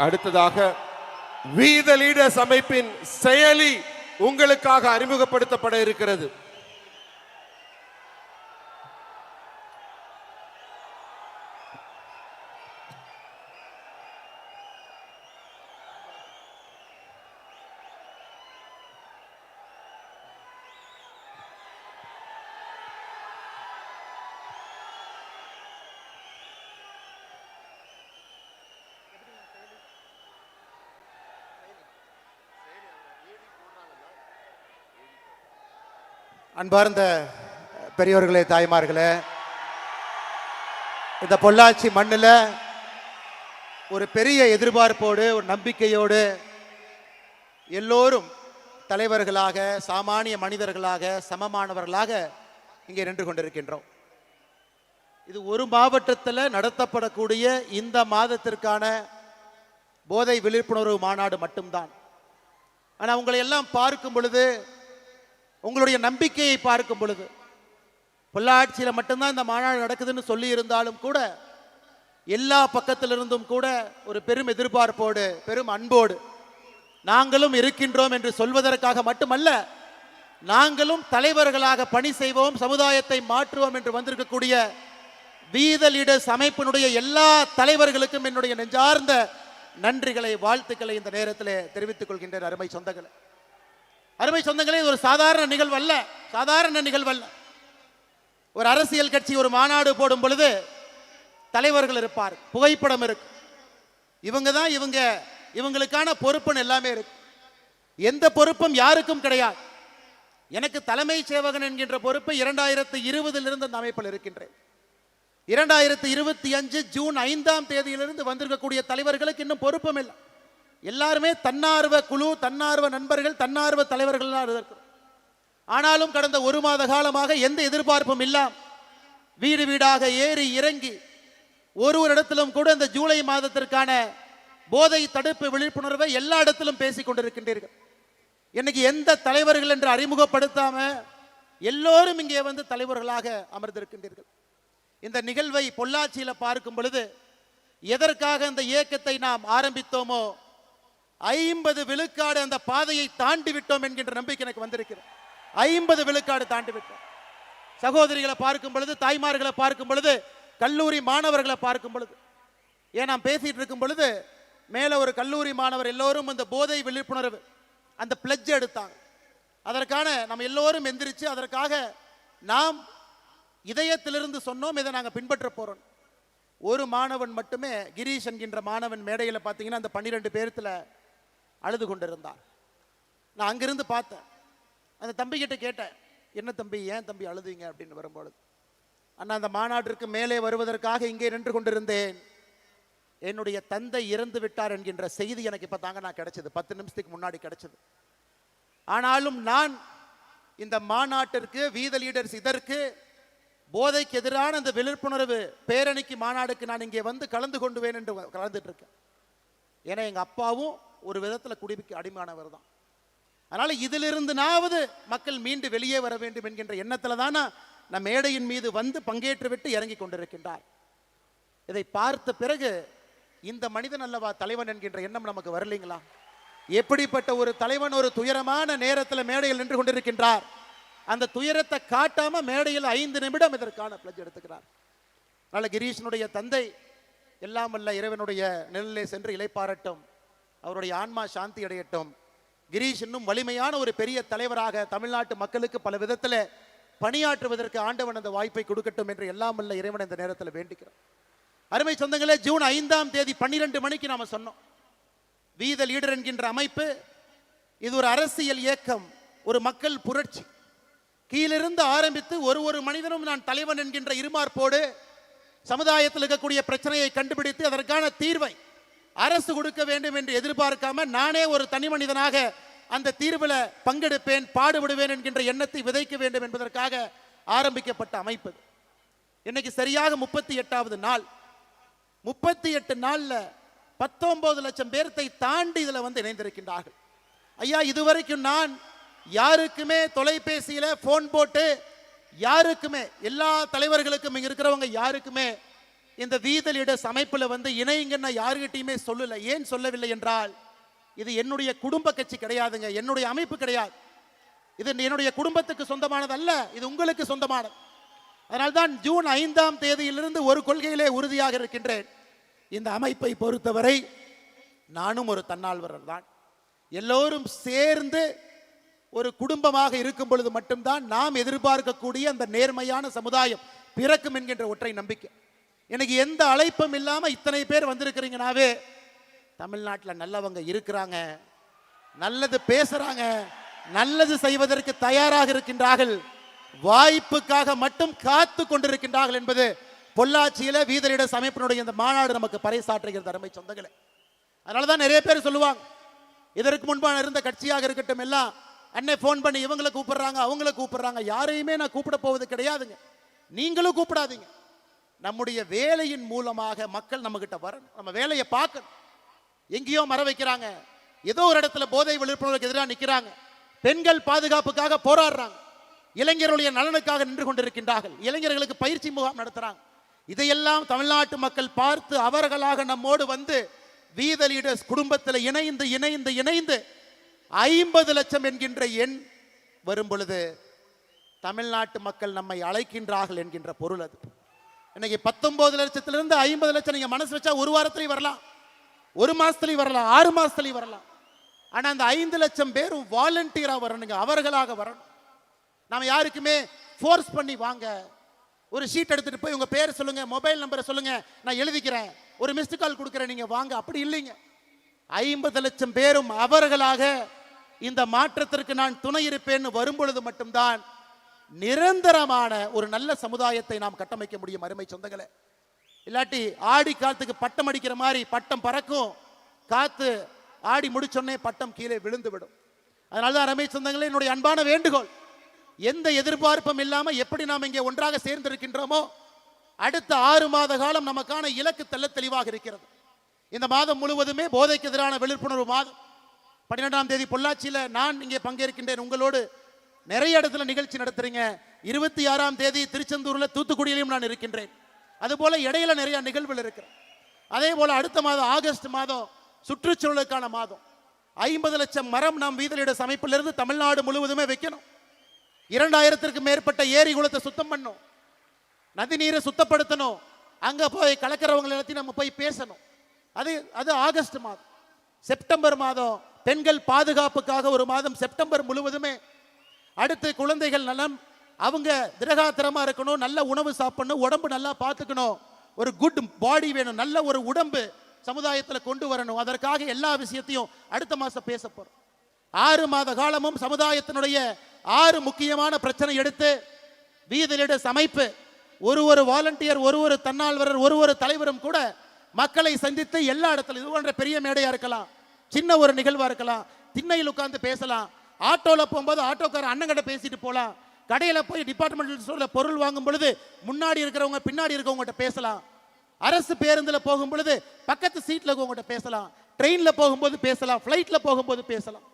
அடுத்ததாக We the Leaders அமைப்பின் செயலி உங்களுக்காக அறிமுகப்படுத்தப்பட இருக்கிறது. அன்பார்ந்த பெரியோர்களே, தாய்மார்களே, இந்த பொள்ளாச்சி மண்ணில் ஒரு பெரிய எதிர்பார்ப்போடு ஒரு நம்பிக்கையோடு எல்லோரும் தலைவர்களாக, சாமானிய மனிதர்களாக, சமமானவர்களாக இங்கே நின்று கொண்டிருக்கின்றோம். இது ஒரு மாவட்டத்தில் நடத்தப்படக்கூடிய இந்த மாதத்திற்கான போதை விழிப்புணர்வு மாநாடு மட்டும்தான். ஆனால் உங்களை எல்லாம் பார்க்கும் பொழுது, உங்களுடைய நம்பிக்கையை பார்க்கும் பொழுது, பொள்ளாச்சியில் மட்டும்தான் இந்த மாநாடு நடக்குதுன்னு சொல்லி இருந்தாலும் கூட எல்லா பக்கத்திலிருந்தும் கூட ஒரு பெரும் எதிர்பார்ப்போடு, பெரும் அன்போடு நாங்களும் இருக்கின்றோம் என்று சொல்வதற்காக மட்டுமல்ல, நாங்களும் தலைவர்களாக பணி செய்வோம், சமுதாயத்தை மாற்றுவோம் என்று வந்திருக்கக்கூடிய We the Leaders அமைப்பினுடைய எல்லா தலைவர்களுக்கும் என்னுடைய நெஞ்சார்ந்த நன்றிகளை, வாழ்த்துக்களை இந்த நேரத்தில் தெரிவித்துக் கொள்கின்றேன். அருமை சொந்தங்களே, அருமை சொந்தங்களே, இது ஒரு சாதாரண நிகழ்வல்ல, சாதாரண நிகழ்வல்ல. ஒரு அரசியல் கட்சி ஒரு மாநாடு போடும் பொழுது தலைவர்கள் இருப்பார், புகைப்படம் இருக்கு, இவங்க தான் இவங்களுக்கான பொறுப்புன்னு எல்லாமே இருக்கு. எந்த பொறுப்பும் யாருக்கும் கிடையாது. எனக்கு தலைமை சேவகன் என்கின்ற பொறுப்பு 2020 அந்த அமைப்பில் இருக்கின்றேன். 2025 ஜூன் 5ஆம் தேதியிலிருந்து வந்திருக்கக்கூடிய தலைவர்களுக்கு இன்னும் பொறுப்பும் இல்லை. எல்லாருமே தன்னார்வ குழு, தன்னார்வ நண்பர்கள், தன்னார்வ தலைவர்கள் இருக்கிறோம். ஆனாலும் கடந்த ஒரு மாத காலமாக எந்த எதிர்பார்ப்பும் இல்லாம வீடு வீடாக ஏறி இறங்கி ஒரு இடத்திலும் கூட இந்த ஜூலை மாதத்திற்கான போதை தடுப்பு விழிப்புணர்வை எல்லா இடத்திலும் பேசிக் கொண்டிருக்கின்றீர்கள். இன்னைக்கு எந்த தலைவர்கள் என்று அறிமுகப்படுத்தாம எல்லோரும் இங்கே வந்து தலைவர்களாக அமர்ந்திருக்கின்றீர்கள். இந்த நிகழ்வை பொள்ளாச்சியில பார்க்கும் பொழுது எதற்காக அந்த இயக்கத்தை நாம் ஆரம்பித்தோமோ 50 விழுக்காடு அந்த பாதையை தாண்டி விட்டோம் என்கின்ற நம்பிக்கை எனக்கு வந்திருக்கிறது. 50 விழுக்காடு தாண்டி விட்டோம். சகோதரிகளை பார்க்கும் பொழுது, தாய்மார்களை பார்க்கும் பொழுது, கல்லூரி மாணவர்களை பார்க்கும் பொழுது, ஏன் நாம் பேசிட்டு இருக்கும் பொழுது மேல ஒரு கல்லூரி மாணவர் எல்லோரும் அந்த போதை விழிப்புணர்வு அந்த பிளட்ஜ் எடுத்தாங்க. அதற்கான நம்ம எல்லோரும் எந்திரிச்சு அதற்காக நாம் இதயத்திலிருந்து சொன்னோம், இதை நாங்கள் பின்பற்ற போறோம். ஒரு மாணவன் மட்டுமே, கிரீஷ் என்கின்ற மாணவன் மேடையில் பார்த்தீங்கன்னா அந்த 12 பேர்த்துல அழுது கொண்டிருந்தார். நான் அங்கிருந்து பார்த்தேன். அந்த தம்பி கிட்ட கேட்டேன், என்ன தம்பி, ஏன் தம்பி அழுதுங்க அப்படின்னு வரும்பொழுது, அண்ணா அந்த மாநாட்டிற்கு மேலே வருவதற்காக இங்கே நின்று கொண்டிருந்தேன், என்னுடைய தந்தை இறந்து விட்டார் என்கின்ற செய்தி எனக்கு இப்போ தாங்க நான் கிடைச்சது, 10 நிமிஷத்துக்கு முன்னாடி கிடைச்சது. ஆனாலும் நான் இந்த மாநாட்டிற்கு, We the Leaders இதற்கு போதைக்கு எதிரான அந்த விழிப்புணர்வு பேரணிக்கு, மாநாடுக்கு நான் இங்கே வந்து கலந்து கொண்டுவேன் என்று கலந்துட்டு இருக்கேன். ஏன்னா எங்க அப்பாவும் ஒரு விதத்தில் குடிக்கு அடிமையானவர் தான். அதனால இதிலிருந்துனாவது மக்கள் மீண்டு வெளியே வர வேண்டும் என்கின்ற எண்ணத்தில் தான் நம் மேடையின் மீது வந்து பங்கேற்று விட்டு இறங்கி கொண்டிருக்கின்றார். இதை பார்த்த பிறகு இந்த மனிதன் அல்லவா தலைவன் என்கின்ற எண்ணம் நமக்கு வரலைங்களா? எப்படிப்பட்ட ஒரு தலைவன் ஒரு துயரமான நேரத்தில் மேடையில் நின்று கொண்டிருக்கின்றார். அந்த துயரத்தை காட்டாம மேடையில் 5 நிமிடம் இதற்கான பிளட்ஜ் எடுத்துக்கிறார். அதனால கிரீஷனுடைய தந்தை எல்லாம் வல்ல இறைவனுடைய நிழலிலே சென்று இளைப்பாறட்டும், அவருடைய ஆன்மா சாந்தி அடையட்டும். கிரீஷ் இன்னும் வலிமையான ஒரு பெரிய தலைவராக தமிழ்நாட்டு மக்களுக்கு பல விதத்தில் பணியாற்றுவதற்கு ஆண்டவன் அந்த வாய்ப்பை கொடுக்கட்டும் என்று எல்லாம் வல்ல இறைவன் இந்த நேரத்தில் வேண்டிக்கிறோம். அருமை சொந்தங்களே, ஜூன் 5ஆம் தேதி 12 மணிக்கு நாம சொன்னோம், We the Leader என்கின்ற அமைப்பு இது ஒரு அரசியல் இயக்கம், ஒரு மக்கள் புரட்சி. கீழிருந்து ஆரம்பித்து ஒரு மனிதனும் நான் தலைவன் என்கின்ற இருமார்ப்போடு சமுதாயத்தில் இருக்கக்கூடிய பிரச்சனையை கண்டுபிடித்து அதற்கான தீர்வை அரசு கொடுக்க வேண்டும் என்று எதிர்பார்க்காம நானே ஒரு தனி மனிதனாக அந்த தீர்வில் பங்கெடுப்பேன், பாடுபடுவேன் என்கின்ற எண்ணத்தை விதைக்க வேண்டும் என்பதற்காக ஆரம்பிக்கப்பட்ட அமைப்பு. இன்னைக்கு சரியாக 38வது நாள். 38 நாள்ல 19 லட்சம் பேர்த்தை தாண்டி இதுல வந்து இணைந்திருக்கின்றார்கள். ஐயா, இதுவரைக்கும் நான் யாருக்குமே தொலைபேசியில போன் போட்டு யாருக்குமே, எல்லா தலைவர்களுக்கும் இங்க இருக்கிறவங்க யாருக்குமே இந்த வீத லீடர்ஸ் அமைப்புல வந்து இணைங்கன்னு யாருகிட்டையுமே சொல்லல. ஏன் சொல்லவில்லை என்றால், இது என்னுடைய குடும்ப கட்சி கிடையாதுங்க, என்னுடைய அமைப்பு கிடையாது. இது என்னுடைய குடும்பத்துக்கு சொந்தமானது அல்ல, இது உங்களுக்கு சொந்தமானது. அதனால்தான் ஜூன் 5ஆம் தேதியிலிருந்து ஒரு கொள்கையிலே உறுதியாக இருக்கின்றேன். இந்த அமைப்பை பொறுத்தவரை நானும் ஒரு தன்னார்வலர் தான். எல்லோரும் சேர்ந்து ஒரு குடும்பமாக இருக்கும் பொழுது மட்டும்தான் நாம் எதிர்பார்க்கக்கூடிய அந்த நேர்மையான சமுதாயம் பிறக்கும் என்கின்ற ஒற்றை நம்பிக்கை. எனக்கு எந்த அழைப்பும் இல்லாம இத்தனை பேர் வந்திருக்கிறீங்கனாவே தமிழ்நாட்டில் நல்லவங்க இருக்கிறாங்க, நல்லது பேசுறாங்க, நல்லது செய்வதற்கு தயாராக இருக்கின்றார்கள், வாய்ப்புக்காக மட்டும் காத்து கொண்டிருக்கின்றார்கள் என்பது பொள்ளாச்சியில வீத லீடர்ஸ் அமைப்பினுடைய இந்த மாநாடு நமக்கு பறைசாற்றுகிறது அருமை சொந்தங்களே. அதனாலதான் நிறைய பேர் சொல்லுவாங்க, இதற்கு முன்பான இருந்த கட்சியாக இருக்கட்டும் எல்லாம் அன்னை போன் பண்ணி இவங்களை கூப்பிடுறாங்க அவங்களை கூப்பிடுறாங்க. யாரையுமே நான் கூப்பிட போவது கிடையாதுங்க, நீங்களும் கூப்பிடாதீங்க. நம்முடைய வேலையின் மூலமாக மக்கள் நம்ம கிட்ட வரணும், நம்ம வேலையை பார்க்கணும். எங்கேயோ மர வைக்கிறாங்க, ஏதோ ஒரு இடத்துல போதை விழிப்புணர்வுக்கு எதிராக நிற்கிறாங்க, பெண்கள் பாதுகாப்புக்காக போராடுறாங்க, இளைஞர்களுடைய நலனுக்காக நின்று கொண்டிருக்கின்றார்கள், இளைஞர்களுக்கு பயிற்சி முகாம் நடத்துறாங்க. இதையெல்லாம் தமிழ்நாட்டு மக்கள் பார்த்து அவர்களாக நம்மோடு வந்து வீத லீடர்ஸ் குடும்பத்தில் இணைந்து இணைந்து இணைந்து 50 லட்சம் என்கின்ற எண் வரும் பொழுது தமிழ்நாட்டு மக்கள் நம்மை அழைக்கின்றார்கள் என்கின்ற பொருள் அது. இன்னைக்கு 19 லட்சத்திலிருந்து 50 லட்சம் நீங்க மனசு வச்சா ஒரு வாரத்திலேயே வரலாம், ஒரு மாசத்துலயும் வரலாம், 6 மாசத்துலயும் வரலாம். ஆனா அந்த 5 லட்சம் பேரும் வாலண்டியரா வரணுங்க, அவர்களாக வரணும். நாம யாருக்குமே ஃபோர்ஸ் பண்ணி வாங்க, ஒரு ஷீட் எடுத்துட்டு போய் உங்க பேர் சொல்லுங்க, மொபைல் நம்பரை சொல்லுங்க, நான் எழுதிக்கிறேன், ஒரு மிஸ்டு கால் கொடுக்குறேன், நீங்க வாங்க, அப்படி இல்லைங்க. 50 லட்சம் பேரும் அவர்களாக இந்த மாற்றத்திற்கு நான் துணை இருப்பேன்னு வரும்பொழுது மட்டும்தான் நிரந்தரமான ஒரு நல்ல சமுதாயத்தை நாம் கட்டமைக்க முடியும் அருமை சொந்தங்களே. இல்லாட்டி ஆடி காலத்துக்கு பட்டம் அடிக்கிற மாதிரி பட்டம் பறக்கும், காத்து ஆடி முடிச்சோடனே பட்டம் கீழே விழுந்து விடும். அதனால்தான் அருமை சொந்தங்களே, என்னுடைய அன்பான வேண்டுகோள், எந்த எதிர்பார்ப்பும் இல்லாம எப்படி நாம் இங்கே ஒன்றாக சேர்ந்திருக்கின்றோமோ அடுத்த 6 மாத காலம் நமக்கான இலக்கு தெளிவாக இருக்கிறது. இந்த மாதம் முழுவதுமே போதைக்கு எதிரான விழிப்புணர்வு மாதம். 12ஆம் தேதி பொள்ளாச்சியில நான் இங்கே பங்கேற்கின்றேன், உங்களோடு நிறைய இடத்துல நிகழ்ச்சி நடத்துறீங்க. 26ஆம் தேதி திருச்செந்தூர்ல தூத்துக்குடியிலும் நான் இருக்கின்றேன். அதுபோல இடையில நிறைய நிகழ்வுகள் இருக்கிறேன். அதே போல அடுத்த மாதம் ஆகஸ்ட் மாதம் சுற்றுச்சூழலுக்கான மாதம். 50 லட்சம் மரம் நாம் வீத லீடர்ஸ் அமைப்பிலிருந்து தமிழ்நாடு முழுவதுமே வைக்கணும். 2000க்கும் மேற்பட்ட ஏரி குளத்தை சுத்தம் பண்ணணும், நதி நீரை சுத்தப்படுத்தணும், அங்க போய் கலக்கிறவங்களை எல்லாத்தையும் நம்ம போய் பேசணும். அது ஆகஸ்ட் மாதம். செப்டம்பர் மாதம் பெண்கள் பாதுகாப்புக்காக ஒரு மாதம், செப்டம்பர் முழுவதுமே. அடுத்து குழந்தைகள் நலம், அவங்க திரகாத்திரமா இருக்கணும், நல்ல உணவு சாப்பிடணும், உடம்பு நல்லா பார்த்துக்கணும், ஒரு குட் பாடி வேணும், நல்ல ஒரு உடம்பு சமுதாயத்தில் கொண்டு வரணும். அதற்காக எல்லா விஷயத்தையும் அடுத்த மாசம் பேச போறோம். 6 மாத காலமும் சமுதாயத்தினுடைய 6 முக்கியமான பிரச்சனை எடுத்து வீத லீடர்ஸ் அமைப்பு ஒரு வாலண்டியர், ஒரு தன்னார்வலர், ஒரு தலைவரும் கூட மக்களை சந்தித்து எல்லா இடத்துல, இது போன்ற பெரிய மேடையா இருக்கலாம், சின்ன ஒரு நிகழ்வா இருக்கலாம், திண்ணையில் உட்கார்ந்து பேசலாம், ஆட்டோல போகும்போது ஆட்டோக்கார அண்ணங்கிட்ட பேசிட்டு போலாம், கடையில போய் டிபார்ட்மெண்டல் ஸ்டோர்ல பொருள் வாங்கும் பொழுது முன்னாடி இருக்கிறவங்க பின்னாடி இருக்கவங்ககிட்ட பேசலாம், அரசு பேருந்துல போகும் பொழுது பக்கத்து சீட்ல இருக்கவங்ககிட்ட பேசலாம், ட்ரெயின்ல போகும்போது பேசலாம், ஃபிளைட்ல போகும்போது பேசலாம்.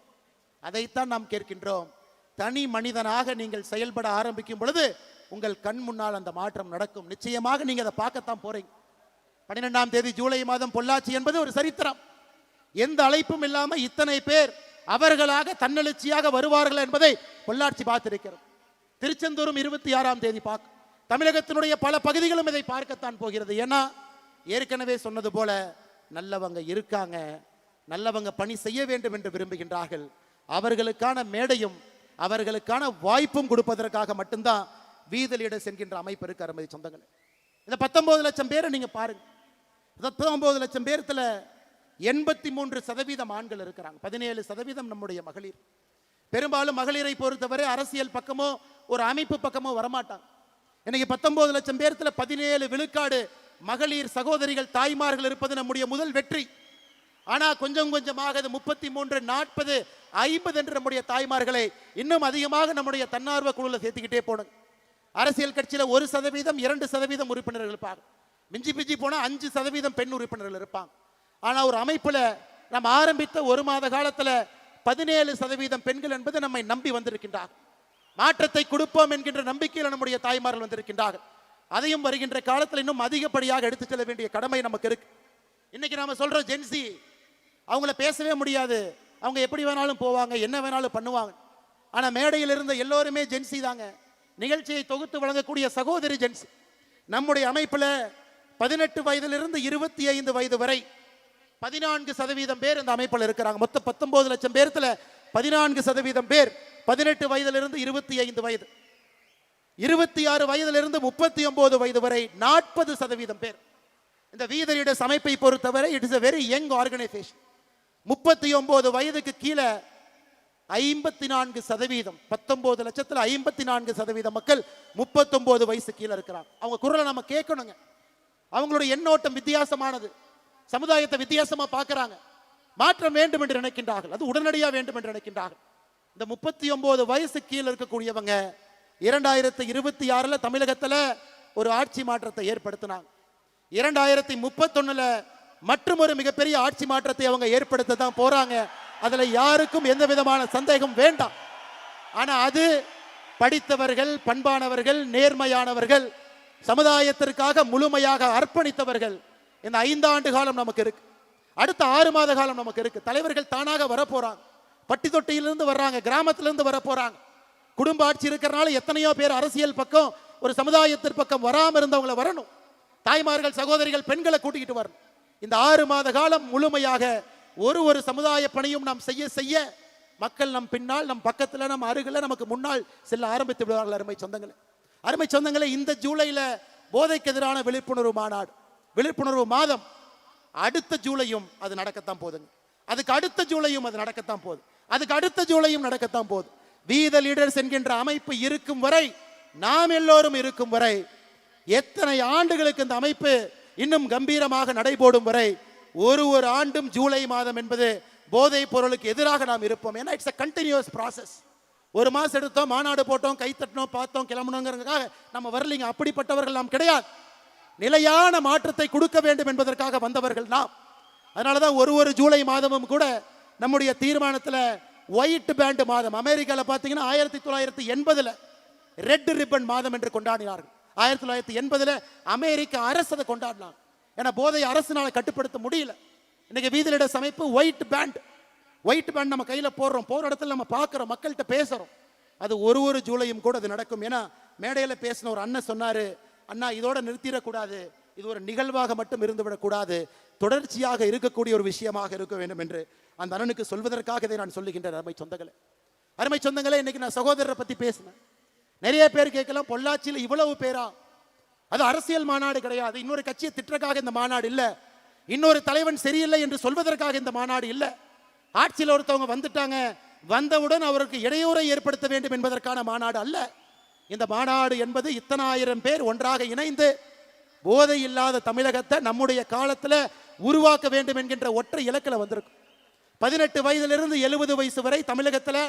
அதைத்தான் நாம் கேட்கின்றோம். தனி மனிதனாக நீங்கள் செயல்பட ஆரம்பிக்கும் பொழுது உங்கள் கண் முன்னால் அந்த மாற்றம் நடக்கும். நிச்சயமாக நீங்க அதை பார்க்கத்தான் போறீங்க. 12ஆம் தேதி ஜூலை மாதம் பொள்ளாச்சி என்பது ஒரு சரித்திரம். எந்த அழைப்பும் இல்லாம இத்தனை பேர் அவர்களாக தன்னெழுச்சியாக வருவார்கள் என்பதை பொள்ளாச்சி பார்த்திருக்கிறது. திருச்செந்தூரும் 26ஆம் தேதி பார்க்க, தமிழகத்தினுடைய பல பகுதிகளும் இதை பார்க்கத்தான் போகிறது. ஏன்னா ஏற்கனவே சொன்னது போல நல்லவங்க இருக்காங்க, நல்லவங்க பணி செய்ய வேண்டும் என்று விரும்புகின்றார்கள். அவர்களுக்கான மேடையும் அவர்களுக்கான வாய்ப்பும் கொடுப்பதற்காக மட்டும்தான் வீத லீடர்ஸ் என்கின்ற அமைப்பு இருக்கு அருமை சொந்தங்களே. இந்த 19 லட்சம் பேரை நீங்க பாருங்க. 19 லட்சம் பேர்த்துல 83% ஆண்கள் இருக்கிறாங்க, 17% நம்முடைய மகளிர். பெரும்பாலும் மகளிரை பொறுத்தவரை அரசியல் பக்கமோ ஒரு அமைப்பு பக்கமோ வரமாட்டாங்க. இன்னைக்கு 19 லட்சம் பேர்த்துல 17 விழுக்காடு மகளிர் சகோதரிகள் தாய்மார்கள் இருப்பது நம்முடைய முதல் வெற்றி. ஆனா கொஞ்சம் கொஞ்சமாக 33, 40, 50 என்று நம்முடைய தாய்மார்களை இன்னும் அதிகமாக நம்முடைய தன்னார்வ குழுல சேர்த்துக்கிட்டே போனோம். அரசியல் கட்சியில 1%, 2% உறுப்பினர்கள் இருப்பாங்க, மிஞ்சி பிஞ்சி போனா 5% பெண் உறுப்பினர்கள் இருப்பாங்க. ஆனா ஒரு அமைப்புல நம்ம ஆரம்பித்த 1 மாத காலத்துல 17% பெண்கள் என்பது நம்மை நம்பி வந்திருக்கின்றார்கள். மாற்றத்தை கொடுப்போம் என்கின்ற நம்பிக்கையில் நம்முடைய தாய்மார்கள் வந்திருக்கின்றார்கள். அதையும் வருகின்ற காலத்தில் இன்னும் அதிகப்படியாக எடுத்து செல்ல வேண்டிய கடமை நமக்கு இருக்கு. இன்னைக்கு நாம சொல்றோம் ஜென்சி, அவங்கள பேசவே முடியாது, அவங்க எப்படி வேணாலும் போவாங்க, என்ன வேணாலும் பண்ணுவாங்க. ஆனா மேடையில் இருந்த எல்லோருமே ஜென்சி தாங்க. நிகழ்ச்சியை தொகுத்து வழங்கக்கூடிய சகோதரி ஜென்சி. நம்முடைய அமைப்புல 18 வயதிலிருந்து 25 வயது வரை 14% பேர் இந்த அமைப்பில் இருக்கிறாங்க. மொத்தம் 19 லட்சம் பேர்த்துல 14% பேர் 18 வயதிலிருந்து 25 வயது, 26 வயதிலிருந்து 39 வயது வரை 40% பேர். இந்த வீத லீடர்ஸ் அமைப்பை பொறுத்தவரை it is a very young organization. 39 வயதுக்கு கீழே 54%, 19 லட்சத்தில் 54% மக்கள் 39 வயசு கீழே இருக்கிறாங்க. அவங்க குரலை நம்ம கேட்கணுங்க. அவங்களுடைய எண்ணோட்டம் வித்தியாசமானது, சமுதாயத்தை வித்தியாசமா பார்க்கறாங்க, மாற்றம் வேண்டும் என்று நினைக்கின்றார்கள், அது உடனடியாக வேண்டும் என்று நினைக்கின்றார்கள். இந்த 39 வயசு கீழே இருக்கக்கூடியவங்க 2026 தமிழகத்தில் ஒரு ஆட்சி மாற்றத்தை ஏற்படுத்தினாங்க. 2031 மற்றும் ஒரு மிகப்பெரிய ஆட்சி மாற்றத்தை அவங்க ஏற்படுத்த தான் போறாங்க. அதுல யாருக்கும் எந்த விதமான சந்தேகம் வேண்டாம். ஆனா அது படித்தவர்கள், பண்பானவர்கள், நேர்மையானவர்கள், சமுதாயத்திற்காக முழுமையாக அர்ப்பணித்தவர்கள். இந்த 5 ஆண்டு காலம் நமக்கு இருக்கு, அடுத்த 6 மாத காலம் நமக்கு இருக்கு. தலைவர்கள் தானாக வரப்போறாங்க, பட்டி தொட்டியிலிருந்து வர்றாங்க, கிராமத்திலிருந்து வரப்போறாங்க. குடும்ப ஆட்சி இருக்கிறனால எத்தனையோ பேர் அரசியல் பக்கம், ஒரு சமுதாயத்தின் பக்கம் வராம இருந்தவங்களை வரணும். தாய்மார்கள், சகோதரிகள், பெண்களை கூட்டிக்கிட்டு வரணும். இந்த 6 மாத காலம் முழுமையாக ஒரு சமுதாய பணியும் நாம் செய்ய செய்ய மக்கள் நம் பின்னால், நம் பக்கத்தில், நம் அருகில், நமக்கு முன்னால் செல்ல ஆரம்பித்து விடுவார்கள். அருமை சொந்தங்களே, இந்த ஜூலைல போதைக்கு எதிரான விழிப்புணர்வு மாநாடு, விழிப்புணர்வு மாதம். அடுத்த ஜூலையும் அது நடக்கத்தான் போதுங்க. அதுக்கு அடுத்த ஜூலையும் அது நடக்கத்தான் போகுது. அதுக்கு அடுத்த ஜூலையும் நடக்கத்தான் போகுது. வீத லீடர்ஸ் என்கின்ற அமைப்பு இருக்கும் வரை, நாம் எல்லோரும் இருக்கும் வரை, எத்தனை ஆண்டுகளுக்கு இந்த அமைப்பு இன்னும் கம்பீரமாக நடைபோடும் வரை, ஒரு ஆண்டும் ஜூலை மாதம் என்பது போதைப் பொருளுக்கு எதிராக நாம் இருப்போம். ஏன்னா இட்ஸ் a continuous process. ஒரு மாசம் எடுத்தோம், மாநாடு போட்டோம், கை தட்டினோம், பார்த்தோம், கிளம்பணுங்கிறதுக்காக நம்ம வரலீங்க. அப்படிப்பட்டவர்கள் நாம் கிடையாது. நிலையான மாற்றத்தை கொடுக்க வேண்டும் என்பதற்காக வந்தவர்கள் நாம். அதனாலதான் ஒரு ஜூலை மாதமும் கூட நம்முடைய தீர்மானத்தில் ஒயிட் பேண்ட் மாதம், அமெரிக்காவில் பார்த்தீங்கன்னா 1980 ரெட் ரிப்பன் மாதம் என்று கொண்டாடினார்கள். 1980 அமெரிக்க அரசு அதை கொண்டாடினாங்க. ஏன்னா போதை அரசுனால கட்டுப்படுத்த முடியல. இன்னைக்கு வீத லீடர்ஸ் அமைப்பு ஒயிட் பேண்ட் நம்ம கையில போடுறோம், போற இடத்துல நம்ம பார்க்கிறோம், மக்கள்கிட்ட பேசுறோம். அது ஒரு ஜூலையும் கூட அது நடக்கும். ஏன்னா மேடையில் பேசின ஒரு அண்ணன் சொன்னாரு, அண்ணா இதோட நிறுத்திடக்கூடாது, இது ஒரு நிகழ்வாக மட்டும் இருந்து விடக்கூடாது, தொடர்ச்சியாக இருக்கக்கூடிய ஒரு விஷயமாக இருக்க வேண்டும் என்று அந்த அண்ணனுக்கு சொல்வதற்காக இதை நான் சொல்லுகின்றேன். அருமை சொந்தங்களே, இன்னைக்கு நான் சகோதரரை பத்தி பேசினேன். நிறைய பேர் கேட்கலாம், பொள்ளாச்சியில் இவ்வளவு பேரா? அது அரசியல் மாநாடு கிடையாது, இன்னொரு கட்சியை திட்டக்காக இந்த மாநாடு இல்ல, இன்னொரு தலைவன் சரியில்லை என்று சொல்வதற்காக இந்த மாநாடு இல்ல. ஆட்சியில் ஒருத்தவங்க வந்துட்டாங்க, வந்தவுடன் அவருக்கு இடையூறை ஏற்படுத்த வேண்டும் என்பதற்கான மாநாடு அல்ல. இந்த மாநாடு என்பது இத்தனை ஆயிரம் பேர் ஒன்றாக இணைந்து போதை இல்லாத தமிழகத்தை நம்முடைய காலத்தில் உருவாக்க வேண்டும் என்கின்ற ஒற்றை இலக்கில் வந்திருக்கும். 18 வயதிலிருந்து 70 வயசு வரை தமிழகத்தில்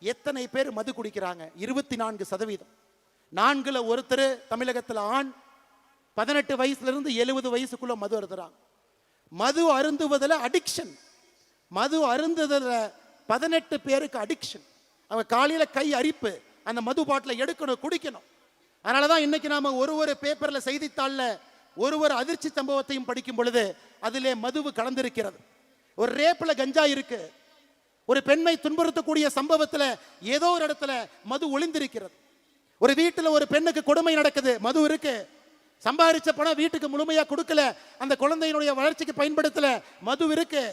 எத்தனை பேர் மது குடிக்கிறாங்க? 24%. 4ல் ஒருத்தர் தமிழகத்தில் ஆண் 18 வயசுல இருந்து 70 வயசுக்குள்ள மது அருந்துறாங்க. மது அருந்துவதில் அடிக்ஷன், மது அருந்துவதில் 18 பேருக்கு அடிக்ஷன். அவங்க காலையில கை அரிப்பு, அந்த மது பாட்டில் எடுக்கணும், குடிக்கணும். அதனாலதான் இன்னைக்கு நாம ஒரு பேப்பர்ல, செய்தித்தாள்ல ஒரு அதிர்ச்சி சம்பவத்தையும் படிக்கும் பொழுது அதிலே மதுவு கலந்திருக்கிறது. ஒரு ரேப்ல கஞ்சா இருக்கு, ஒரு பெண்ணை துன்புறுத்தக்கூடிய சம்பவத்துல ஏதோ ஒரு இடத்துல மது ஒளிந்திருக்கிறது. ஒரு வீட்டில் ஒரு பெண்ணுக்கு கொடுமை நடக்குது, மது இருக்கு. சம்பாதிச்ச பணம் வீட்டுக்கு முழுமையா கொடுக்கல, அந்த குழந்தையினுடைய வளர்ச்சிக்கு பயன்படுத்தல, மது இருக்கு.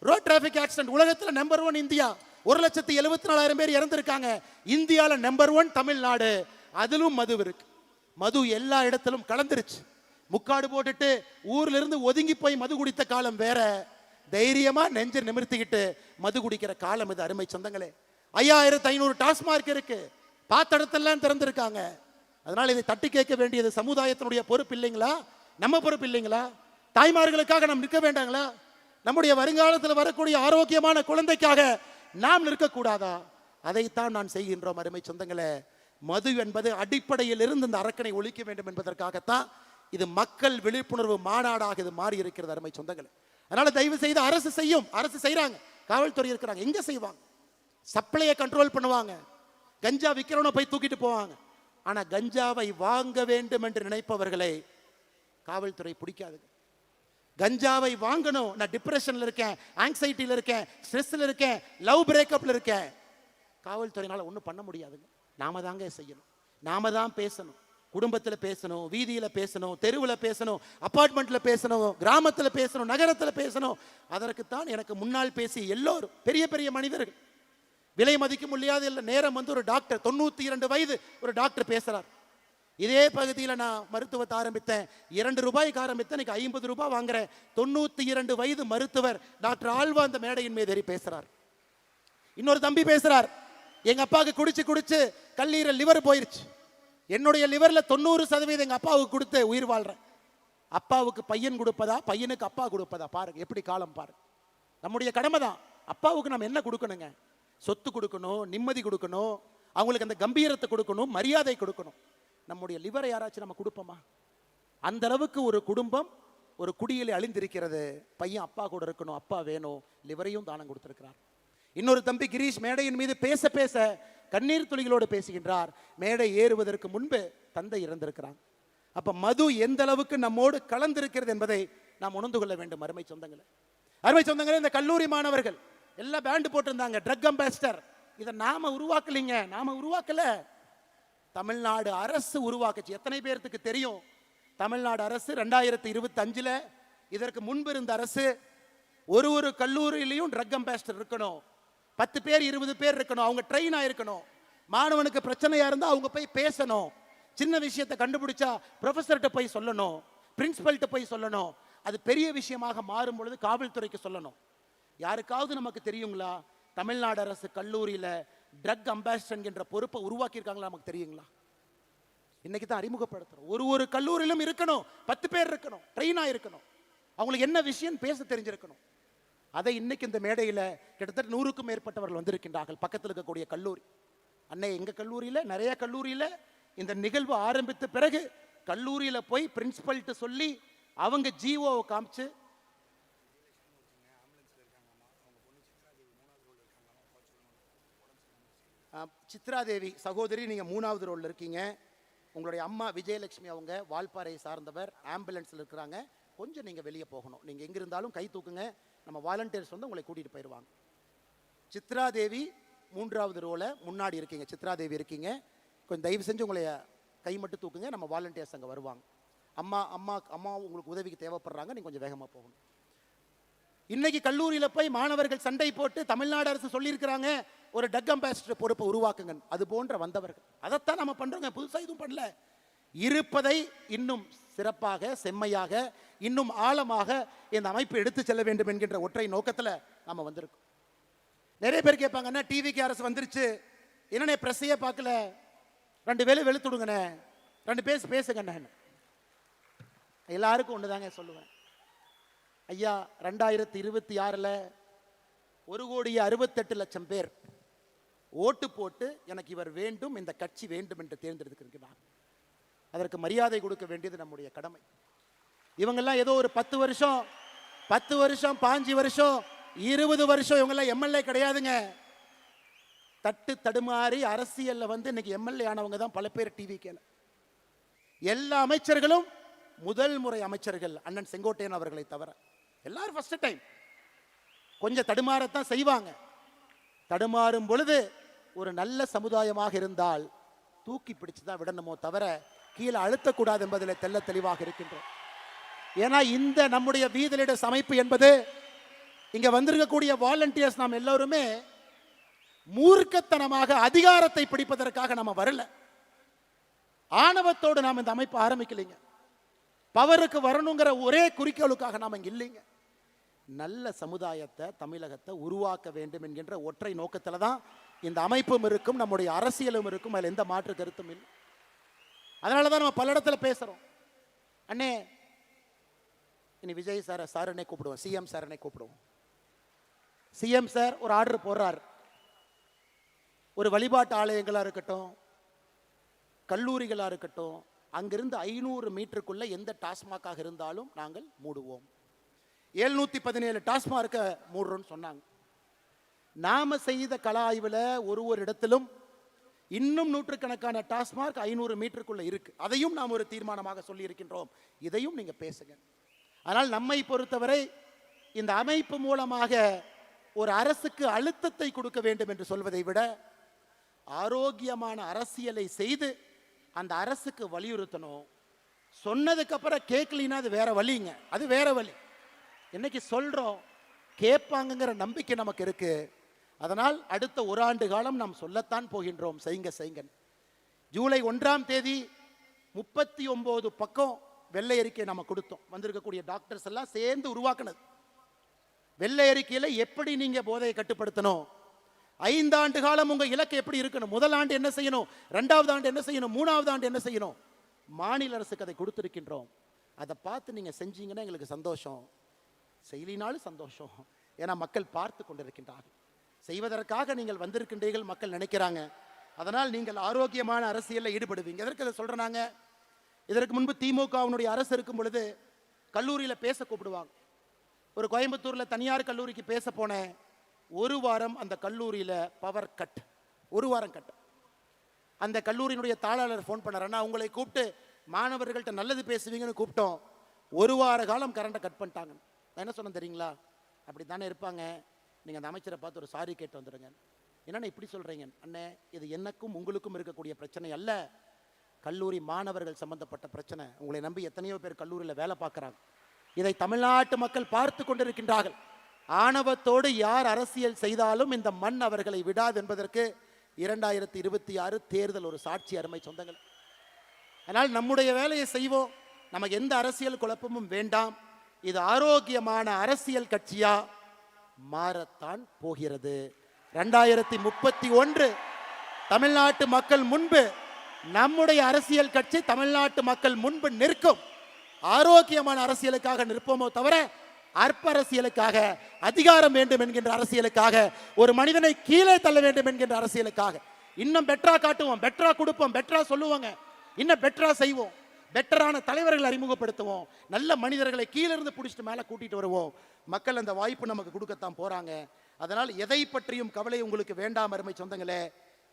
ரோட் டிராபிக் ஆக்சிடென்ட் உலகத்தில் நம்பர் 1 இந்தியா, 1,74,000 பேர் இறந்திருக்காங்க. இந்தியாவில் நம்பர் 1 தமிழ்நாடு, அதிலும் மது இருக்கு. மது எல்லா இடத்திலும் கலந்துருச்சு. முக்காடு போட்டுட்டு ஊர்ல இருந்து ஒதுங்கி போய் மது குடித்த காலம் வேற, தைரியமா நெஞ்ச நிமிர்த்திக்கிட்டு மது குடிக்கிற காலம் இது. அருமை சொந்தங்களே, 5500 டாஸ்மார்க் இருக்கு, பார்த்த இடத்தெல்லாம் திறந்திருக்காங்க. அதனால இதை தட்டி கேட்க வேண்டியது சமுதாயத்தினுடைய பொறுப்பு இல்லைங்களா? நம்ம பொறுப்பு இல்லைங்களா? தாய்மார்களுக்காக நாம் நிற்க வேண்டாங்களா? நம்முடைய வருங்காலத்தில் வரக்கூடிய ஆரோக்கியமான குழந்தைக்காக நாம் நிற்கக்கூடாதா? அதைத்தான் நான் செய்கின்றோம். அருமை சொந்தங்களே, மது என்பது அடிப்படையில் இருந்து இந்த அரக்கனை ஒழிக்க வேண்டும் என்பதற்காகத்தான் இது மக்கள் விழிப்புணர்வு மாநாடாக இது மாறி இருக்கிறது. அருமை சொந்தங்களே, அதனால தயவு செய்து அரசு செய்யும், அரசு செய்யறாங்க, காவல்துறை இருக்கிறாங்க, எங்க செய்வாங்க? சப்ளையை கண்ட்ரோல் பண்ணுவாங்க, கஞ்சா விற்கிறவனை போய் தூக்கிட்டு போவாங்க, ஆனா கஞ்சாவை வாங்க வேண்டும் என்று நினைப்பவர்களை காவல்துறை பிடிக்காது. கஞ்சாவை வாங்கணும், நான் டிப்ரெஷன்ல இருக்கேன், ஆங்ஸைட்டில இருக்கேன், ஸ்ட்ரெஸ்ல இருக்கேன், லவ் பிரேக்கப்ல இருக்கேன், காவல்துறையினால ஒன்றும் பண்ண முடியாதுங்க. நாம தாங்க செய்யணும், நாம தான் பேசணும். குடும்பத்தில் பேசணும், வீதியில் பேசணும், தெருவில் பேசணும், அப்பார்ட்மெண்ட்ல பேசணும், கிராமத்தில் பேசணும், நகரத்தில் பேசணும். அதற்குத்தான் எனக்கு முன்னால் பேசி எல்லோரும் பெரிய பெரிய மனிதர்கள், விலை மதிக்க முடியாது இல்லை. நேரம் வந்து ஒரு டாக்டர் 92 வயது ஒரு டாக்டர் பேசுறார். இதே பகுதியில் நான் மருத்துவத்தை ஆரம்பித்தேன், 2 ரூபாய்க்கு ஆரம்பித்தேன், இன்னைக்கு 50 ரூபாய் வாங்குறேன். 92 வயது மருத்துவர் டாக்டர் ஆல்வா அந்த மேடையின் மீது ஏறி பேசுறார். இன்னொரு தம்பி பேசுறார், எங்க அப்பாவுக்கு குடிச்சு குடிச்சு கல்லீரல் லிவர் போயிருச்சு, என்னுடைய லிவர்ல 90% எங்க அப்பாவுக்கு கொடுத்து உயிர் வாழ்றேன். அப்பாவுக்கு பையன் கொடுப்பதா, பையனுக்கு அப்பா கொடுப்பதா? பாருங்க எப்படி காலம் பாருங்க. நம்முடைய கடமை தான். அப்பாவுக்கு நம்ம என்ன கொடுக்கணுங்க? சொத்து கொடுக்கணும், நிம்மதி கொடுக்கணும், அவங்களுக்கு அந்த கம்பீரத்தை கொடுக்கணும், மரியாதை கொடுக்கணும். நம்முடைய லிவரை யாராச்சும் நம்ம கொடுப்போமா? அந்த அளவுக்கு ஒரு குடும்பம் ஒரு குடியில் அழிந்திருக்கிறது. பையன் அப்பா கூட இருக்கணும், அப்பா வேணும், லிவரையும் தானம் கொடுத்திருக்கிறார். இன்னொரு தம்பி கிரீஷ் மேடையின் மீது பேச பேச கண்ணீர் துளிகளோடு பேசுகின்றார். மேடை ஏறுவதற்கு முன்பு தந்தை இறந்திருக்கிறார். அப்ப மது எந்த அளவுக்கு நம்மோடு கலந்திருக்கிறது என்பதை நாம் உணர்ந்து கொள்ள வேண்டும். அருமை சொந்தங்களே, அருமை சொந்தங்களே, இந்த கல்லூரி மாணவர்கள் எல்லாம் பேண்ட் போட்டிருந்தாங்க, ட்ரக் அம்பாசிடர். இதை நாம உருவாக்கலைங்க, நாம உருவாக்கல, தமிழ்நாடு அரசு உருவாக்குச்சு. எத்தனை பேருக்கு தெரியும்? தமிழ்நாடு அரசு 2025ல், இதற்கு முன்பு இருந்த அரசு, ஒரு கல்லூரியிலையும் ட்ரக் அம்பாசிடர் இருக்கணும், 10 பேர் 20 பேர் இருக்கணும், அவங்க ட்ரெயின் ஆயிருக்கணும். மாணவனுக்கு பிரச்சனையா இருந்தா அவங்க போய் பேசணும், சின்ன விஷயத்தை கண்டுபிடிச்சா ப்ரொஃபஸர்கிட்ட போய் சொல்லணும், பிரின்சிபல்கிட்ட போய் சொல்லணும். அது பெரிய விஷயமாக மாறும் பொழுது காவல்துறைக்கு சொல்லணும். யாருக்காவது நமக்கு தெரியுங்களா தமிழ்நாடு அரசு கல்லூரியில ட்ரக் அம்பாசிடர் என்கின்ற பொறுப்பை உருவாக்கி இருக்காங்களா? நமக்கு தெரியுங்களா? இன்னைக்கு தான் அறிமுகப்படுத்துறோம். ஒரு கல்லூரியிலும் இருக்கணும், 10 பேர் இருக்கணும், ட்ரெயினா இருக்கணும், அவங்களுக்கு என்ன விஷயம் பேச தெரிஞ்சிருக்கணும். அதை இன்னைக்கு இந்த மேடையில் கிட்டத்தட்ட 100க்கும் மேற்பட்டவர்கள் வந்திருக்கின்றார்கள். பக்கத்தில் இருக்கக்கூடிய கல்லூரி அன்னை, எங்க கல்லூரியில நிறைய கல்லூரியில இந்த நிகழ்வு ஆரம்பித்த பிறகு கல்லூரியில போய் பிரின்சிபல்கிட்ட சொல்லி அவங்க ஜிஓவை காமிச்சு, சித்ராதேவி சகோதரி நீங்க 3வது ரோல்ல இருக்கீங்க, உங்களுடைய அம்மா விஜயலட்சுமி அவங்க வால்பாறை சார்ந்தவர், ஆம்புலன்ஸ்ல இருக்கிறாங்க, கொஞ்சம் நீங்க வெளியே போகணும். நீங்க எங்க இருந்தாலும் கை தூக்குங்க, நம்ம வாலண்டியர்ஸ் வந்து உங்களை கூட்டிட்டு போயிடுவாங்க. சித்ராதேவி 3வது ரோல முன்னாடி இருக்கீங்க, சித்ராதேவி இருக்கீங்க, கொஞ்சம் தயவு செஞ்சு உங்களை கை மட்டும் தூக்குங்க, நம்ம வாலண்டியர்ஸ் அங்கே வருவாங்க. அம்மா அம்மா அம்மா உங்களுக்கு உதவிக்கு தேவைப்படுறாங்க, நீங்க கொஞ்சம் வேகமாக போகணும். இன்னைக்கு கல்லூரியில் போய் மாணவர்கள் சண்டை போட்டு தமிழ்நாடு அரசு சொல்லியிருக்கிறாங்க ஒரு ட்ரக் அம்பாசிடர் பொறுப்பை உருவாக்குங்க. அது போன்ற வந்தவர்கள் அதைத்தான் நம்ம பண்றோங்க, புதுசாக எதுவும் பண்ணல. இருப்பதை இன்னும் சிறப்பாக, செம்மையாக, இன்னும் ஆழமாக இந்த அமைப்பு எடுத்து செல்ல வேண்டும் என்கின்ற ஒற்றை நோக்கத்தில் நாம வந்திருக்கோம். நிறைய பேர் கேட்பாங்க, என்ன டிவிக்கு அரசு வந்துருச்சு, என்னன்னே பிரஸ்ஸையே பார்க்கல, 2 வேலை வெளுத்துடுங்கண்ணே, 2 பேசுங்கண்ணே. எல்லாருக்கும் ஒண்ணுதாங்க சொல்லுவேன், ஐயா 2026ல் 1,68,00,000 பேர் ஓட்டு போட்டு எனக்கு இவர் வேண்டும், இந்த கட்சி வேண்டும் என்று தேர்ந்தெடுத்திருக்கிறார். அதற்கு மரியாதை கொடுக்க வேண்டியது நம்முடைய கடமை. இவங்கெல்லாம் ஏதோ ஒரு 10 வருஷம் 5 வருஷம் 20 வருஷம் இவங்கெல்லாம் எம்எல்ஏ கிடையாதுங்க. தட்டு தடுமாறி அரசியல்ல வந்து இன்னைக்கு எம்எல்ஏ ஆனவங்க தான் பல பேர். டிவிக்கு எல்லா அமைச்சர்களும் முதல் முறை அமைச்சர்கள், அண்ணன் செங்கோட்டையன் அவர்களை தவிர எல்லாரும் ஃபர்ஸ்ட் டைம். கொஞ்சம் தடுமாறத்தான் செய்வாங்க. தடுமாறும் பொழுது ஒரு நல்ல சமுதாயமாக இருந்தால் தூக்கி பிடிச்சு தான் விடணுமோ தவிர கீழே அழுத்தக்கூடாது என்பதில் தெல்ல தெளிவாக இருக்கின்றோம். ஏன்னா இந்த நம்முடைய வீத லீடர்ஸ் அமைப்பு என்பது, இங்க வந்திருக்கக்கூடிய வாலண்டியர்ஸ் நாம் எல்லோருமே மூர்க்கத்தனமாக அதிகாரத்தை பிடிப்பதற்காக நம்ம வரல. ஆணவத்தோடு நாம் இந்த அமைப்பு ஆரம்பிக்கலைங்க. பவருக்கு வரணுங்கிற ஒரே குறிக்கோளுக்காக நாம் இங்க இல்லைங்க. நல்ல சமுதாயத்தை, தமிழகத்தை உருவாக்க வேண்டும் என்கின்ற ஒற்றை நோக்கத்தில் தான் இந்த அமைப்பும் இருக்கும், நம்முடைய அரசியலும் இருக்கும். அதில் எந்த மாற்று கருத்தும் இல்லை. அதனால தான் நம்ம பல இடத்துல பேசுறோம். அண்ணே இனி விஜய் சாரனை கூப்பிடுவோம், சிஎம் சாரனை கூப்பிடுவோம். சிஎம் சார் ஒரு ஆர்டர் போடுறார், ஒரு வழிபாட்டு ஆலயங்களா இருக்கட்டும், கல்லூரிகளா இருக்கட்டும், அங்கிருந்து 500 மீட்டருக்குள்ள எந்த டாஸ்மாகாக இருந்தாலும் நாங்கள் மூடுவோம். 717 டாஸ்மார்க்க மூடுறோம்னு சொன்னாங்க. நாம செய்த கள ஆய்வில் ஒரு இடத்திலும் இன்னும் நூற்றுக்கணக்கான டாஸ்மார்க் 500 மீட்டருக்குள்ள இருக்கு. அதையும் நாம் ஒரு தீர்மானமாக சொல்லி இருக்கின்றோம். இதையும் நீங்க பேசுங்க. ஆனால் நம்மை பொறுத்தவரை இந்த அமைப்பு மூலமாக ஒரு அரசுக்கு அழுத்தத்தை கொடுக்க வேண்டும் என்று சொல்வதை விட ஆரோக்கியமான அரசியலை செய்து அந்த அரசுக்கு வலியுறுத்தணும். சொன்னதுக்கு அப்புறம் கேட்கலினா அது வேற வழிங்க, அது வேற வழி. இன்னைக்கு சொல்றோம், கேட்பாங்கங்கிற நம்பிக்கை நமக்கு இருக்கு. அதனால் அடுத்த ஒரு ஆண்டு காலம் நாம் சொல்லத்தான் போகின்றோம், செய்யுங்க. ஜூலை 1ஆம் தேதி 39 பக்கம் வெள்ளை அறிக்கை நம்ம கொடுத்தோம். வந்திருக்கக்கூடிய டாக்டர்ஸ் எல்லாம் சேர்ந்து உருவாக்குனது. வெள்ளை அறிக்கையில எப்படி நீங்க போதையை கட்டுப்படுத்தணும், 5 ஆண்டு காலம் உங்க இலக்கு எப்படி இருக்கணும், முதல் ஆண்டு என்ன செய்யணும், 2வது ஆண்டு என்ன செய்யணும், 3வது ஆண்டு என்ன செய்யணும், மாநில அரசுக்கு அதை கொடுத்திருக்கின்றோம். அதை பார்த்து நீங்க செஞ்சீங்கன்னா எங்களுக்கு சந்தோஷம், செய்யலினாலும் சந்தோஷம். ஏன்னா மக்கள் பார்த்து கொண்டிருக்கின்றார்கள். செய்வதற்காக நீங்கள் வந்திருக்கின்றீர்கள், மக்கள் நினைக்கிறாங்க. அதனால் நீங்கள் ஆரோக்கியமான அரசியலில் ஈடுபடுவீங்க. எதற்கு அதை சொல்றாங்க? இதற்கு முன்பு திமுகவினுடைய அரசு இருக்கும் பொழுது கல்லூரியில் பேச கூப்பிடுவாங்க. ஒரு கோயம்புத்தூர்ல தனியார் கல்லூரிக்கு பேச போனேன். ஒரு வாரம் அந்த கல்லூரியில் பவர் கட், ஒரு வாரம் கட். அந்த கல்லூரியினுடைய தாளாளர் ஃபோன் பண்ணார், உங்களை கூப்பிட்டு மாணவர்கள்ட்ட நல்லது பேசுவீங்கன்னு கூப்பிட்டோம், ஒரு வார காலம் கரண்டை கட் பண்ணிட்டாங்க. நான் என்ன சொன்னேன் தெரியுங்களா? அப்படி தானே இருப்பாங்க, நீங்கள் அந்த அமைச்சரை பார்த்து ஒரு சாரி கேட்டு வந்துடுங்க. என்னென்ன இப்படி சொல்கிறீங்க? அண்ணே, இது எனக்கும் உங்களுக்கும் இருக்கக்கூடிய பிரச்சனை அல்ல, கல்லூரி மாணவர்கள் சம்பந்தப்பட்ட பிரச்சனை. உங்களை நம்பி எத்தனையோ பேர் கல்லூரியில் வேலை பார்க்குறாங்க. இதை தமிழ்நாட்டு மக்கள் பார்த்து கொண்டிருக்கின்றார்கள். ஆணவத்தோடு யார் அரசியல் செய்தாலும் இந்த மண் அவர்களை விடாது என்பதற்கு 2026 தேர்தல் ஒரு சாட்சி. அருமை சொந்தங்கள், அதனால் நம்முடைய வேலையை செய்வோம். நமக்கு எந்த அரசியல் குழப்பமும் வேண்டாம். இது ஆரோக்கியமான அரசியல் கட்சியா மாறத்தான் போகிறது. 2031 தமிழ்நாட்டு மக்கள் முன்பு நம்முடைய அரசியல் கட்சி தமிழ்நாட்டு மக்கள் முன்பு நிற்கும். ஆரோக்கியமான அரசியலுக்காக நிற்போமோ தவிர அற்ப அரசியலுக்காக, அதிகாரம் வேண்டும் என்கின்ற அரசியலுக்காக, ஒரு மனிதனை கீழே தள்ள வேண்டும் என்கின்ற அரசியலுக்காக இன்னும் பெட்டரா காட்டுவோம், பெட்டரா கொடுப்போம், பெட்டரா சொல்லுவாங்க, இன்னும் பெட்டரா செய்வோம், பெட்டரான தலைவர்கள் அறிமுகப்படுத்துவோம், நல்ல மனிதர்களை கீழிருந்து பிடிச்சிட்டு மேலே கூட்டிட்டு வருவோம். மக்கள் அந்த வாய்ப்பு நமக்கு கொடுக்கத்தான் போறாங்க. அதனால் எதை பற்றியும் கவலை உங்களுக்கு வேண்டாம் அருமை சொந்தங்களே.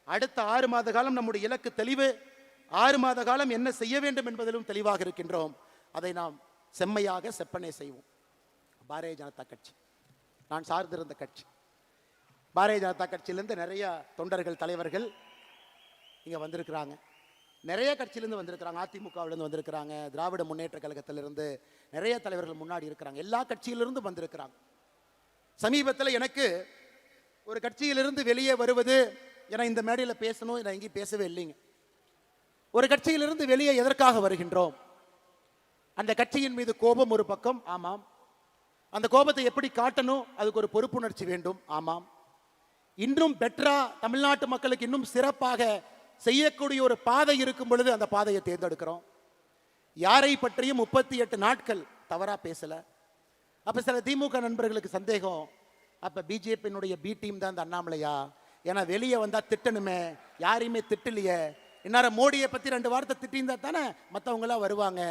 அடுத்த 6 மாத காலம் நம்முடைய இலக்கு தெளிவு. 6 மாத காலம் என்ன செய்ய வேண்டும் என்பதிலும் தெளிவாக இருக்கின்றோம். அதை நாம் செம்மையாக செப்பனே செய்வோம். பாரதிய ஜனதா கட்சி நான் சார்ந்திருந்த கட்சி. பாரதிய ஜனதா கட்சியிலிருந்து நிறைய தொண்டர்கள், தலைவர்கள் இங்க வந்திருக்கிறாங்க. நிறைய கட்சியிலிருந்து வந்திருக்கிறாங்க. அதிமுகவிலிருந்து வந்திருக்கிறாங்க, திராவிட முன்னேற்ற கழகத்திலிருந்து நிறைய தலைவர்கள் முன்னாடி இருக்கிறாங்க. எல்லா கட்சியிலிருந்து வந்திருக்கிறாங்க. சமீபத்தில் எனக்கு ஒரு கட்சியிலிருந்து வெளியே வருவது, ஏன்னா இந்த மேடையில் பேசணும், நான் எங்கேயும் பேசவே இல்லைங்க. ஒரு கட்சியிலிருந்து வெளியே எதற்காக வருகின்றோம்? அந்த கட்சியின் மீது கோபம் ஒரு பக்கம், ஆமாம். அந்த கோபத்தை எப்படி காட்டணும், அதுக்கு ஒரு பொறுப்புணர்ச்சி வேண்டும், ஆமாம். இன்னும் பெட்டரா தமிழ்நாட்டு மக்களுக்கு இன்னும் சிறப்பாக செய்யக்கூடிய ஒரு பாதை இருக்கும் பொழுது அந்த பாதையை தேர்ந்தெடுக்கிறோம். யாரை பற்றியும் 38 நாட்கள் தவறா பேசல. அப்ப சில திமுக நண்பர்களுக்கு சந்தேகம், அப்ப பிஜேபியினுடைய பி டீம் தான் இந்த அண்ணாமலையா? ஏன்னா வெளியே வந்தா திட்டணுமே, யாரையுமே திட்டலையே. இந்நேரம் மோடியை பத்தி 2 வார்த்தை திட்டியிருந்தா தானே மற்றவங்க எல்லாம் வருவாங்க,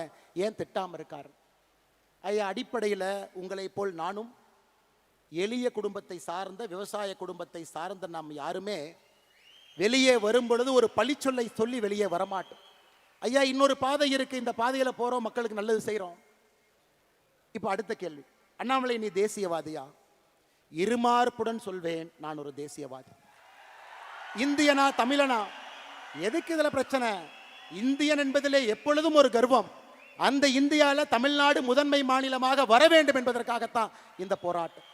ஏன் திட்டாம இருக்காரு? ஐயா, அடிப்படையில் உங்களை போல் நானும் எளிய குடும்பத்தை சார்ந்த, விவசாய குடும்பத்தை சார்ந்த நாம் யாருமே வெளியே வரும் பொழுது ஒரு பழிச்சொல்லை சொல்லி வெளியே வரமாட்டோம். ஐயா, இன்னொரு பாதை இருக்கு, இந்த பாதையில போறோம், மக்களுக்கு நல்லது செய்யறோம். இப்ப அடுத்த கேள்வி, அண்ணாமலை நீ தேசியவாதியா? இருமார்புடன் சொல்வேன், நான் ஒரு தேசியவாதி. இந்தியனா தமிழனா? எதுக்கு இதுல பிரச்சனை? இந்தியன் என்பதிலே எப்பொழுதும் ஒரு கர்வம். அந்த இந்தியால தமிழ்நாடு முதன்மை மாநிலமாக வர வேண்டும் என்பதற்காகத்தான் இந்த போராட்டம்.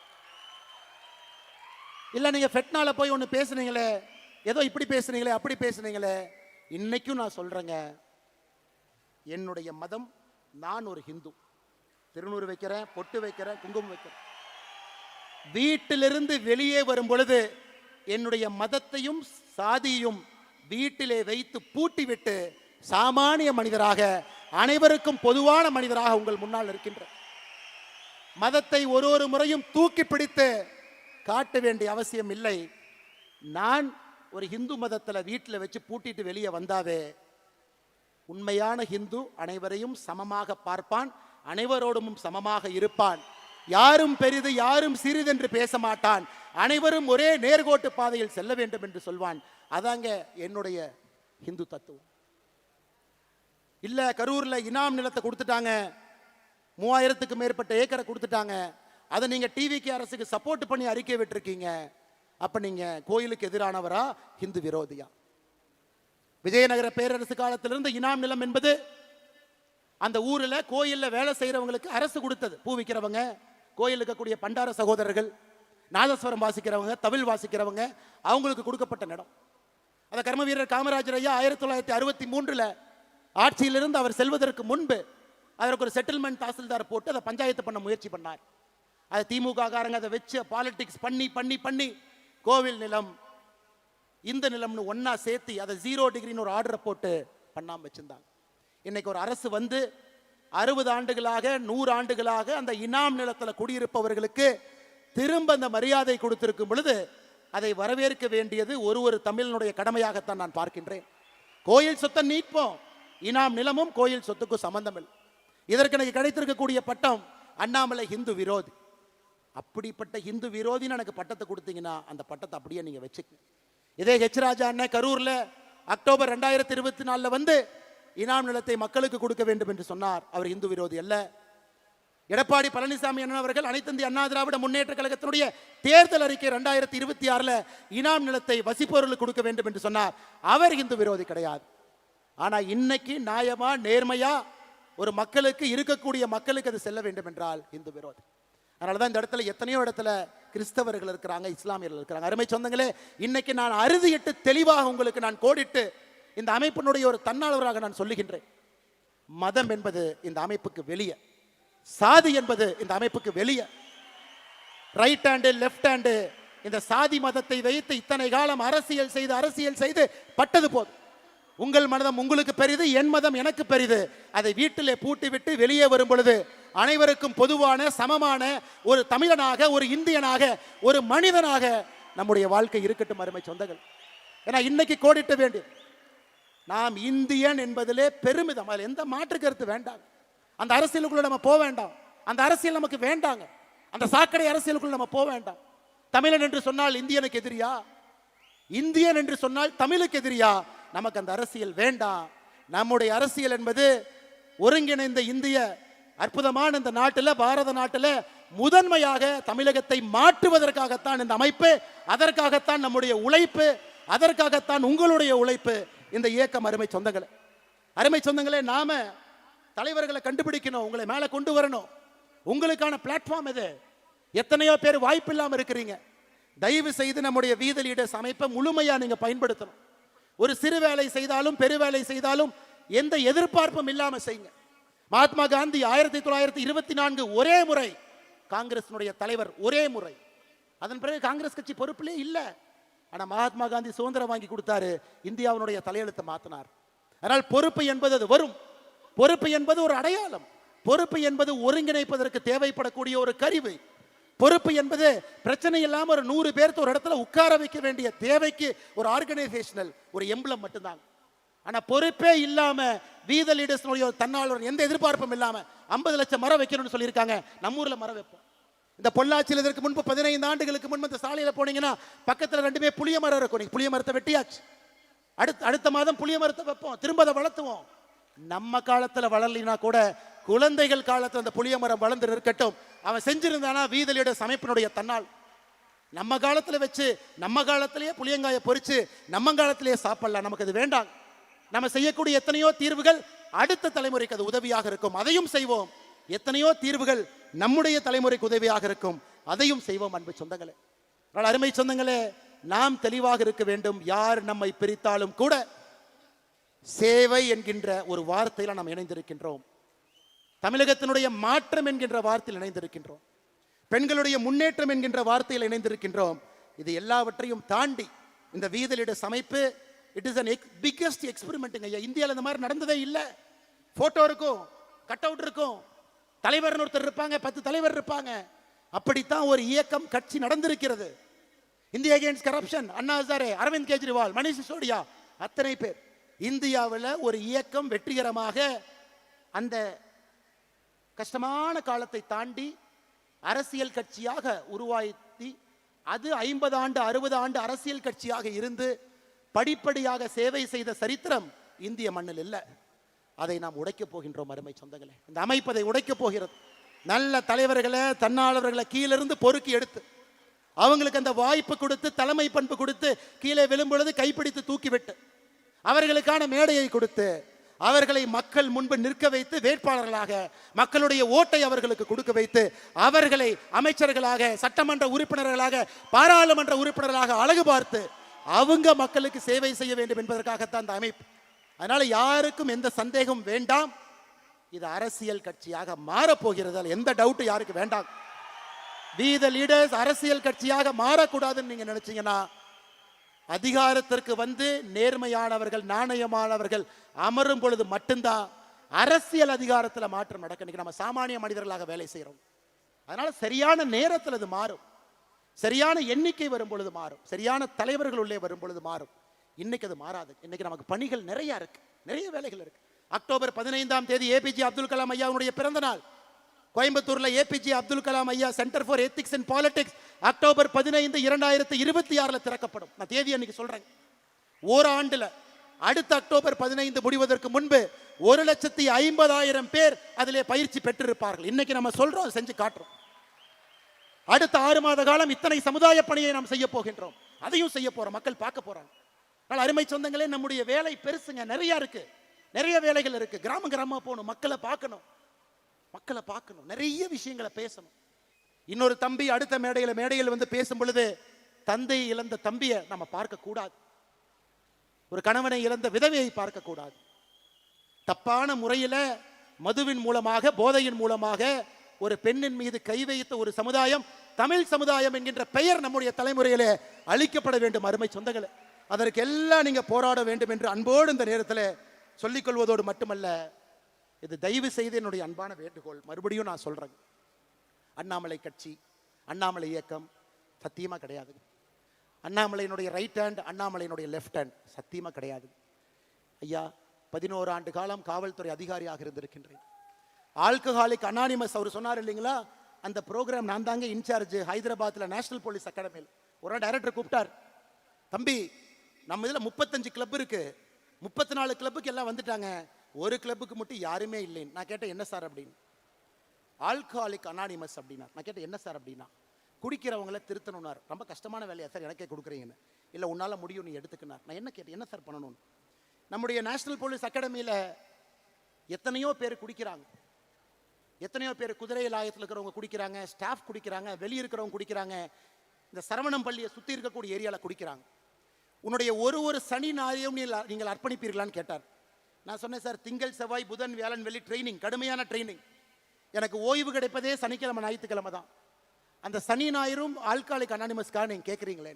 இல்ல நீங்க ஃபெட்னால போய் ஒன்று பேசுனீங்களே, ஏதோ இப்படி பேசுனீங்களே, அப்படி பேசுனீங்களே. இன்னைக்கும் நான் சொல்றேங்க, என்னுடைய மதம், நான் ஒரு ஹிந்து. திருநூறு வைக்கிறேன், பொட்டு வைக்கிறேன், குங்குமம் வைக்கிறேன். வீட்டிலிருந்து வெளியே வரும் பொழுது என்னுடைய மதத்தையும் சாதியையும் வீட்டிலே வைத்து பூட்டிவிட்டு சாமானிய மனிதராக, அனைவருக்கும் பொதுவான மனிதராக உங்கள் முன்னால் இருக்கின்ற மதத்தை ஒரு முறையும் தூக்கி பிடித்து காட்ட வேண்டிய அவசியம் இல்லை. நான் ஒரு ஹிந்து மதத்தில் வீட்டில் வச்சு பூட்டிட்டு வெளியே வந்தாவே, உண்மையான ஹிந்து அனைவரையும் சமமாக பார்ப்பான், அனைவரோடும் சமமாக இருப்பான். யாரும் பெரிது யாரும் சிறிது என்று பேச மாட்டான். அனைவரும் ஒரே நேர்கோட்டு பாதையில் செல்ல வேண்டும் என்று சொல்வான். அதாங்க என்னுடைய இந்து தத்துவம். இல்ல கரூர்ல இனாம் நிலத்தை கொடுத்துட்டாங்க, 3000க்கு மேற்பட்ட ஏக்கரை கொடுத்துட்டாங்க, அதை நீங்க டிவிக்கு அரசுக்கு சப்போர்ட் பண்ணி அறிக்கை விட்டுருக்கீங்க, அப்ப நீங்க கோயிலுக்கு எதிரானவரா இந்து விரோதியா? விஜயநகர பேரரசு காலத்திலிருந்து இனாம் நிலம் என்பது அந்த ஊர்ல கோயில்ல வேலை செய்யறவங்களுக்கு அரசு கொடுத்தது. பூ விற்கிறவங்க, கோயில் இருக்கக்கூடிய பண்டார சகோதரர்கள், நாதஸ்வரம் வாசிக்கிறவங்க, தவில் வாசிக்கிறவங்க, அவங்களுக்கு கொடுக்கப்பட்ட இடம். அந்த கர்ம வீரர் காமராஜர் ஐயா 1963 ஆட்சியிலிருந்து அவர் செல்வதற்கு முன்பு அதற்கு ஒரு செட்டில்மெண்ட் தாசில்தார் போட்டு அதை பஞ்சாயத்து பண்ண முயற்சி பண்ணார். அதை திமுக காரங்க அதை வச்சு பாலிடிக்ஸ் பண்ணி பண்ணி பண்ணி கோவில் நிலம் இந்த நிலம்னு ஒன்னா சேர்த்து அதை 0 டிகிரின்னு ஒரு ஆர்டரை போட்டு பண்ணாம வச்சிருந்தாங்க. இன்னைக்கு ஒரு அரசு வந்து 60 ஆண்டுகளாக 100 ஆண்டுகளாக அந்த இனாம் நிலத்தில் குடியிருப்பவர்களுக்கு திரும்ப அந்த மரியாதை கொடுத்திருக்கும் பொழுது அதை வரவேற்க வேண்டியது ஒரு தமிழனுடைய கடமையாகத்தான் நான் பார்க்கின்றேன். கோயில் சொத்தை நீட்போம், இனாம் நிலமும் கோயில் சொத்துக்கும் சம்பந்தம் இல்லை. இதற்கு எனக்கு கிடைத்திருக்கக்கூடிய பட்டம் அண்ணாமலை இந்து விரோதி. அப்படிப்பட்ட இந்து விரோதின்னு எனக்கு பட்டத்தை கொடுத்தீங்கன்னா அந்த பட்டத்தை அப்படியே நீங்க வச்சுக்க. இதே ஹெச் ராஜா அண்ணன் கரூர்ல அக்டோபர் 2024 வந்து இனாம் நிலத்தை மக்களுக்கு கொடுக்க வேண்டும் என்று சொன்னார். அவர் இந்து விரோதி அல்ல. எடப்பாடி பழனிசாமி அண்ணன் அவர்கள் அனைத்து இந்திய அண்ணா திராவிட முன்னேற்ற கழகத்தினுடைய தேர்தல் அறிக்கை 2026 இனாம் நிலத்தை வசிப்பவர்களுக்கு கொடுக்க வேண்டும் என்று சொன்னார். அவர் இந்து விரோதி கிடையாது. ஆனா இன்னைக்கு நியாயமா நேர்மையா ஒரு மக்களுக்கு இருக்கக்கூடிய மக்களுக்கு அது செல்ல வேண்டும் என்றால் இந்து விரோதி. அதனாலதான் இந்த இடத்துல எத்தனையோ இடத்துல கிறிஸ்தவர்கள் இருக்கிறாங்க, இஸ்லாமியர்கள் இருக்கிறாங்க. அருமை சொந்தங்களே, இன்னைக்கு நான் அறுதியிட்டு தெளிவாக உங்களுக்கு நான் கோடிட்டு இந்த அமைப்பினுடைய ஒரு தன்னாளராக நான் சொல்லுகின்றேன். மதம் என்பது இந்த அமைப்புக்கு வெளியே, சாதி என்பது இந்த அமைப்புக்கு வெளியே. ரைட் ஹேண்டு லெஃப்ட் ஹேண்டு இந்த சாதி மதத்தை வைத்து இத்தனை காலம் அரசியல் செய்து பட்டது போதும். உங்கள் மதம் உங்களுக்கு பெரிது, என் மதம் எனக்கு பெரிது. அதை வீட்டிலே பூட்டி விட்டு வெளியே வரும் பொழுது அனைவருக்கும் பொதுவான சமமான ஒரு தமிழனாக, ஒரு இந்தியனாக, ஒரு மனிதனாக நம்முடைய வாழ்க்கை இருக்கட்டும். அருமை சொந்தங்கள், ஏன்னா இன்னைக்கு கோடிட்ட வேண்டும். நாம் இந்தியன் என்பதிலே பெருமிதம், அதில் எந்த மாற்று கருத்து வேண்டாம். அந்த அரசியலுக்குள்ள நம்ம போக வேண்டாம், அந்த அரசியல் நமக்கு வேண்டாங்க. அந்த சாக்கடை அரசியலுக்குள்ள நம்ம போக வேண்டாம். தமிழன் என்று சொன்னால் இந்தியனுக்கு எதிரியா? இந்தியன் என்று சொன்னால் தமிழுக்கு எதிரியா? நமக்கு அந்த அரசியல் வேண்டாம். நம்முடைய அரசியல் என்பது ஒருங்கிணைந்த இந்திய அற்புதமான இந்த நாட்டில், பாரத நாட்டில் முதன்மையாக தமிழகத்தை மாற்றுவதற்காகத்தான் இந்த அமைப்பு, அதற்காகத்தான் நம்முடைய உழைப்பு, அதற்காகத்தான் உங்களுடைய உழைப்பு, இந்த இயக்கம். அருமை சொந்தங்களே, நாம தலைவர்களை கண்டுபிடிக்கணும், உங்களை மேலே கொண்டு வரணும். உங்களுக்கான பிளாட்ஃபார்ம் இது. எத்தனையோ பேர் வாய்ப்பு இல்லாமல் இருக்கிறீங்க. தயவு செய்து நம்முடைய வீதி லீடர்ஸ் அமைப்பை முழுமையா நீங்க பயன்படுத்தணும். ஒரு சிறு வேலை செய்தாலும் பெரு வேலை செய்தாலும் எந்த எதிர்பார்ப்பும் இல்லாம செய்யுங்க. மகாத்மா காந்தி 1924 ஒரே முறை காங்கிரசினுடைய தலைவர், ஒரே முறை. அதன் பிறகு காங்கிரஸ் கட்சி பொறுப்பிலே இல்ல. ஆனா மகாத்மா காந்தி சுதந்திரம் வாங்கி கொடுத்தாரு, இந்தியாவினுடைய தலையெழுத்தை மாத்தினார். அதனால் பொறுப்பு என்பது அது வரும். பொறுப்பு என்பது ஒரு அடையாளம். பொறுப்பு என்பது ஒருங்கிணைப்பதற்கு தேவைப்படக்கூடிய ஒரு கருவி. பொறுப்பு என்பது பிரச்சனை இல்லாம ஒரு 100 பேர்த்து ஒரு இடத்துல உட்கார வைக்க வேண்டிய தேவைக்கு ஒரு ஆர்கனைசேஷனல் ஒரு எம்பளம் மட்டும்தான். ஆனா பொறுப்பே இல்லாம வீத லீடர்ஸ் தன்னாளர் எந்த எதிர்பார்ப்பும் இல்லாம 50 லட்சம் மரம் வைக்கணும்னு சொல்லியிருக்காங்க. நம்ம ஊர்ல மரம் வைப்போம். இந்த பொள்ளாச்சியில் இதற்கு முன்பு 15 ஆண்டுகளுக்கு முன்பு இந்த சாலையில போனீங்கன்னா பக்கத்துல 2 புளிய மரம் இருக்கும். புளிய மரத்தை வெட்டியாச்சு. அடுத்த மாதம் புளிய மரத்தை வைப்போம், திரும்ப அதை வளர்த்துவோம். நம்ம காலத்துல வளரலினா கூட குழந்தைகள் காலத்துல அந்த புளிய மரம் வளர்ந்து இருக்கட்டும். அவன் செஞ்சிருந்தானா வீத லீடர்ஸ் அமைப்பினுடைய தன்னால். நம்ம காலத்துல வச்சு நம்ம காலத்திலேயே புளியங்காயை பொறிச்சு நம்ம காலத்திலேயே சாப்பிடலாம். நமக்கு அது வேண்டாம். நம்ம செய்யக்கூடிய எத்தனையோ தீர்வுகள் அடுத்த தலைமுறைக்கு அது உதவியாக இருக்கும், அதையும் செய்வோம். எத்தனையோ தீர்வுகள் நம்முடைய தலைமுறைக்கு உதவியாக இருக்கும், அதையும் செய்வோம். அன்பு சொந்தங்களே, அருமை சொந்தங்களே, நாம் தெளிவாக இருக்க வேண்டும். யார் நம்மை பிரித்தாலும் கூட சேவை என்கின்ற ஒரு வார்த்தையில நாம் இணைந்திருக்கின்றோம். தமிழகத்தினுடைய மாற்றம் என்கின்ற வார்த்தையில் இணைந்திருக்கின்றோம். பெண்களுடைய முன்னேற்றம் என்கின்ற வார்த்தையில் இணைந்திருக்கின்றோம். இது எல்லாவற்றையும் தாண்டி இந்த வீத லீடர்ஸ் அமைப்பு it is an biggest experiment. இந்தியாவில் இந்த மாதிரி நடந்ததே இல்லை. போட்டோ இருக்கும், கட் அவுட் இருக்கும், தலைவர் ஒருத்தர் இருப்பாங்க, 10 தலைவர் இருப்பாங்க. அப்படித்தான் ஒரு இயக்கம் கட்சி நடந்திருக்கிறது. India against corruption, Anna Hazare, Aravind Kejriwal, Manish Sisodia, அத்தனை பேர். இந்தியாவில் ஒரு இயக்கம் வெற்றிகரமாக அந்த கஷ்டமான காலத்தை தாண்டி அரசியல் கட்சியாக உருவாக்கி அது 50 ஆண்டு 60 ஆண்டு அரசியல் கட்சியாக இருந்து படிப்படியாக சேவை செய்த சரித்திரம் இந்திய மண்ணில் இல்லை. அதை நாம் உடைக்கப் போகின்றோம் அருமை சொந்தங்களே. இந்த அமைப்பு அதை உடைக்கப் போகிறது. நல்ல தலைவர்களை, தன்னாளர்களை கீழிருந்து பொறுக்கி எடுத்து அவங்களுக்கு அந்த வாய்ப்பு கொடுத்து, தலைமை பண்பு கொடுத்து, கீழே விழும்பொழுது கைப்பிடித்து தூக்கிவிட்டு அவர்களுக்கான மேடையை கொடுத்து அவர்களை மக்கள் முன்பு நிற்க வைத்து வேட்பாளர்களாக மக்களுடைய ஓட்டை அவர்களுக்கு கொடுக்க வைத்து அவர்களை அமைச்சர்களாக, சட்டமன்ற உறுப்பினர்களாக, பாராளுமன்ற உறுப்பினர்களாக அழகு பார்த்து அவங்க மக்களுக்கு சேவை செய்ய வேண்டும் என்பதற்காகத்தான் இந்த அமைப்பு. அதனால யாருக்கும் எந்த சந்தேகம் வேண்டாம், இது அரசியல் கட்சியாக மாறப்போகிறது. எந்த டவுட் யாருக்கு வேண்டாம். We the leaders அரசியல் கட்சியாக மாறக்கூடாதுன்னு நீங்க நினைச்சீங்கன்னா, அதிகாரத்திற்கு வந்து நேர்மையானவர்கள், நாணயமானவர்கள் அமரும் பொழுது மட்டும்தான் அரசியல் அதிகாரத்தில் மாற்றம் நடக்கும். இன்னைக்கு நம்ம சாமானிய மனிதர்களாக வேலை செய்யறோம். அதனால சரியான நேரத்தில் அது மாறும். சரியான எண்ணிக்கை வரும் பொழுது மாறும். சரியான தலைவர்கள் உள்ளே வரும் பொழுது மாறும். இன்னைக்கு அது மாறாது. இன்னைக்கு நமக்கு பணிகள் நிறைய இருக்கு, நிறைய வேலைகள் இருக்கு. அக்டோபர் 15ஆம் தேதி ஏபிஜே அப்துல் கலாம் ஐயாவுடைய பிறந்த நாள். கோயம்புத்தூர்ல ஏபிஜே அப்துல் கலாம் ஐயா centre for ethics and politics October 15 2026 திறக்கப்படும். நான் தேதி அன்னைக்கு சொல்றேன். ஓராண்டுல அடுத்த அக்டோபர் 15 முடிவதற்கு முன்பு 1,50,000 பேர் அதிலே பயிற்சி பெற்றிருப்பார்கள். இன்னைக்கு நம்ம சொல்றோம், செஞ்சு காட்டுறோம். அடுத்த 6 மாத காலம் இத்தனை சமுதாய பணியை நாம் செய்ய போகின்றோம். அதையும் செய்ய போறோம். மக்கள் பார்க்க போறாங்க. அருமை சொந்தங்களே, நம்முடைய வேலை பெருசுங்க, நிறைய இருக்கு, நிறைய வேலைகள் இருக்கு. கிராம கிராமமா போகணும், மக்களை பார்க்கணும், மக்களை பார்க்கணும், நிறைய விஷயங்களை பேசணும். இன்னொரு தம்பி அடுத்த மேடையில் வந்து பேசும் பொழுது தந்தை இழந்த தம்பியை நம்ம பார்க்க கூடாது, ஒரு கணவனை இழந்த விதவையை பார்க்க கூடாது. தப்பான முறையில் மதுவின் மூலமாக, போதையின் மூலமாக ஒரு பெண்ணின் மீது கை வைத்த ஒரு சமுதாயம் தமிழ் சமுதாயம் என்கின்ற பெயர் நம்முடைய தலைமுறையிலே அளிக்கப்பட வேண்டும். அருமை சொந்தங்களே, அதற்கு எல்லாம் நீங்க போராட வேண்டும் என்று அன்போடு இந்த நேரத்தில் சொல்லிக் கொள்வதோடு மட்டுமல்ல, இது தயவு செய்து என்னுடைய அன்பான வேண்டுகோள். மறுபடியும் நான் சொல்றேன், அண்ணாமலை கட்சி, அண்ணாமலை இயக்கம் சத்தியமா கிடையாது. அண்ணாமலையினுடைய ரைட் ஹேண்ட், அண்ணாமலையினுடைய லெஃப்ட் ஹேண்ட் சத்தியமா கிடையாது. ஐயா, 11 ஆண்டு காலம் காவல்துறை அதிகாரியாக இருந்திருக்கின்றேன். ஆல்கஹாலிக் அனானிமஸ் அவர் சொன்னார் இல்லைங்களா, அந்த ப்ரோக்ராம் நான் தாங்க இன்சார்ஜ். ஹைதராபாத்தில் நேஷனல் போலீஸ் அகாடமியில் ஒரு டைரக்டர் கூப்பிட்டார், தம்பி நம்ம இதில் 35 கிளப் இருக்கு, 34 கிளப்புக்கு எல்லாம் வந்துட்டாங்க, ஒரு கிளப்புக்கு மட்டும் யாருமே இல்லைன்னு. நான் கேட்டேன் என்ன சார் அப்படின்னு. ஆல்கஹாலிக் அனானிமஸ் அப்படின்னா. நான் கேட்டேன் என்ன சார் அப்படின்னா, குடிக்கிறவங்கள திருத்தணும்னார். ரொம்ப கஷ்டமான வேலையா சார் எனக்கே கொடுக்குறீங்கன்னு. இல்லை உன்னால் முடியும், நீ எடுத்துக்கினார். நான் என்ன கேட்டேன், என்ன சார் பண்ணணும்னு. நம்முடைய நேஷனல் போலீஸ் அகாடமியில் எத்தனையோ பேர் குடிக்கிறாங்க, எத்தனையோ பேர் குதிரை லாயத்தில் இருக்கிறவங்க குடிக்கிறாங்க, ஸ்டாஃப் குடிக்கிறாங்க, வெளியே இருக்கிறவங்க குடிக்கிறாங்க, இந்த சரவணம் பள்ளியை சுற்றி இருக்கக்கூடிய ஏரியாவில் குடிக்கிறாங்க. உன்னுடைய ஒரு சனி ஞாயிறையும் நீங்கள் அர்ப்பணிப்பீர்களான்னு கேட்டார். நான் சொன்னேன், சார் திங்கள் செவ்வாய் புதன் வியாழன் வெள்ளி ட்ரைனிங், கடுமையான ட்ரைனிங். எனக்கு ஓய்வு கிடைப்பதே சனிக்கிழமை ஞாயிற்றுக்கிழமை தான். அந்த சனி ஞாயிறும் ஆல்கஹாலிக் அனானிமஸ்க்காக நீங்கள் கேட்குறீங்களே.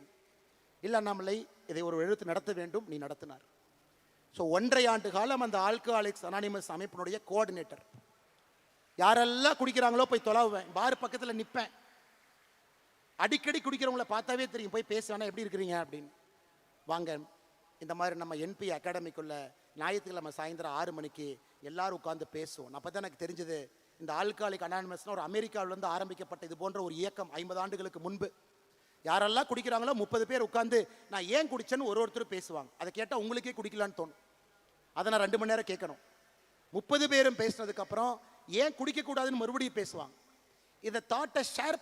இல்லை அண்ணாமலை, இதை ஒரு எழுத்து நடத்த வேண்டும், நீ நடத்தினார். ஸோ 1.5 ஆண்டு காலம் அந்த ஆல்கஹாலிக்ஸ் அனானிமஸ் அமைப்பினுடைய கோஆர்டினேட்டர். யாரெல்லாம் குடிக்கிறாங்களோ போய் தொலைவேன், பார் பக்கத்தில் நிற்பேன். அடிக்கடி குடிக்கிறவங்கள பார்த்தாவே தெரியும், போய் பேசுவேன்னா எப்படி இருக்கிறீங்க அப்படின்னு. வாங்க, இந்த மாதிரி நம்ம என்பி அகாடமிக்குள்ள ஞாயிற்றுக்கிழமை சாயந்தரம் 6 மணிக்கு எல்லாரும் உட்காந்து பேசுவோம். அப்போ தான் எனக்கு தெரிஞ்சது, இந்த ஆல்கஹாலிக் அனானிமஸ்னு ஒரு அமெரிக்காவிலேருந்து ஆரம்பிக்கப்பட்ட இது போன்ற ஒரு இயக்கம் 50 ஆண்டுகளுக்கு முன்பு. யாரெல்லாம் குடிக்கிறாங்களோ 30 பேர் உட்காந்து நான் ஏன் குடிச்சேன்னு ஒருத்தர் பேசுவாங்க. அதை கேட்டால் உங்களுக்கே குடிக்கலான்னு தோணும். அதை நான் 2 மணி நேரம் கேட்கணும். 30 பேரும் பேசினதுக்கப்புறம் ஏன் குடிக்கக்கூடாதுன்னு மறுபடியும் பேசுவாங்க. இதை தாட்டை ஷேர்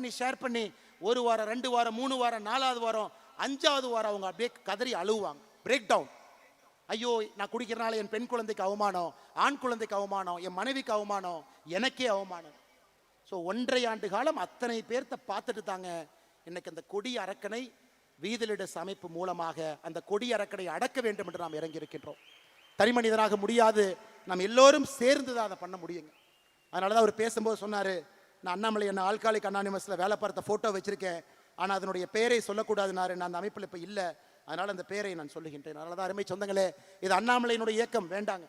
பண்ணி 1 வாரம் 2 வாரம் 3 வாரம் 4வது வாரம் 5வது வாரம் அவங்க அப்படியே கதறி அழுவாங்க, பிரேக் டவுன். ஐயோ, நான் குடிக்கிறனால என் பெண் குழந்தைக்கு அவமானம், ஆண் குழந்தைக்கு அவமானம், என் மனைவிக்கு அவமானம், எனக்கே அவமானம். ஸோ 1.5 ஆண்டு காலம் அத்தனை பேர்த்த பார்த்துட்டு தாங்க இன்னைக்கு அந்த கொடி அரக்கனை வீதிலிடஸ் அமைப்பு மூலமாக அந்த கொடி அரக்கனை அடக்க வேண்டும் என்று நாம் இறங்கி இருக்கின்றோம். தனி மனிதனாக முடியாது, நாம் எல்லோரும் சேர்ந்து தான் அதை பண்ண முடியுங்க. அதனால தான் அவர் பேசும்போது சொன்னார், நான் அண்ணாமலை என்ன ஆல்கஹாலிக் அனானிமஸில் வேலை பார்த்த ஃபோட்டோ வச்சுருக்கேன், ஆனால் அதனுடைய பெயரை சொல்லக்கூடாதுனாரு, நான் அந்த அமைப்பில் இப்போ இல்லை, அதனால் அந்த பெயரை நான் சொல்லுகின்றேன். அதனால தான் அருமை சொந்தங்களே, இது அண்ணாமலையினுடைய இயக்கம் வேண்டாங்க.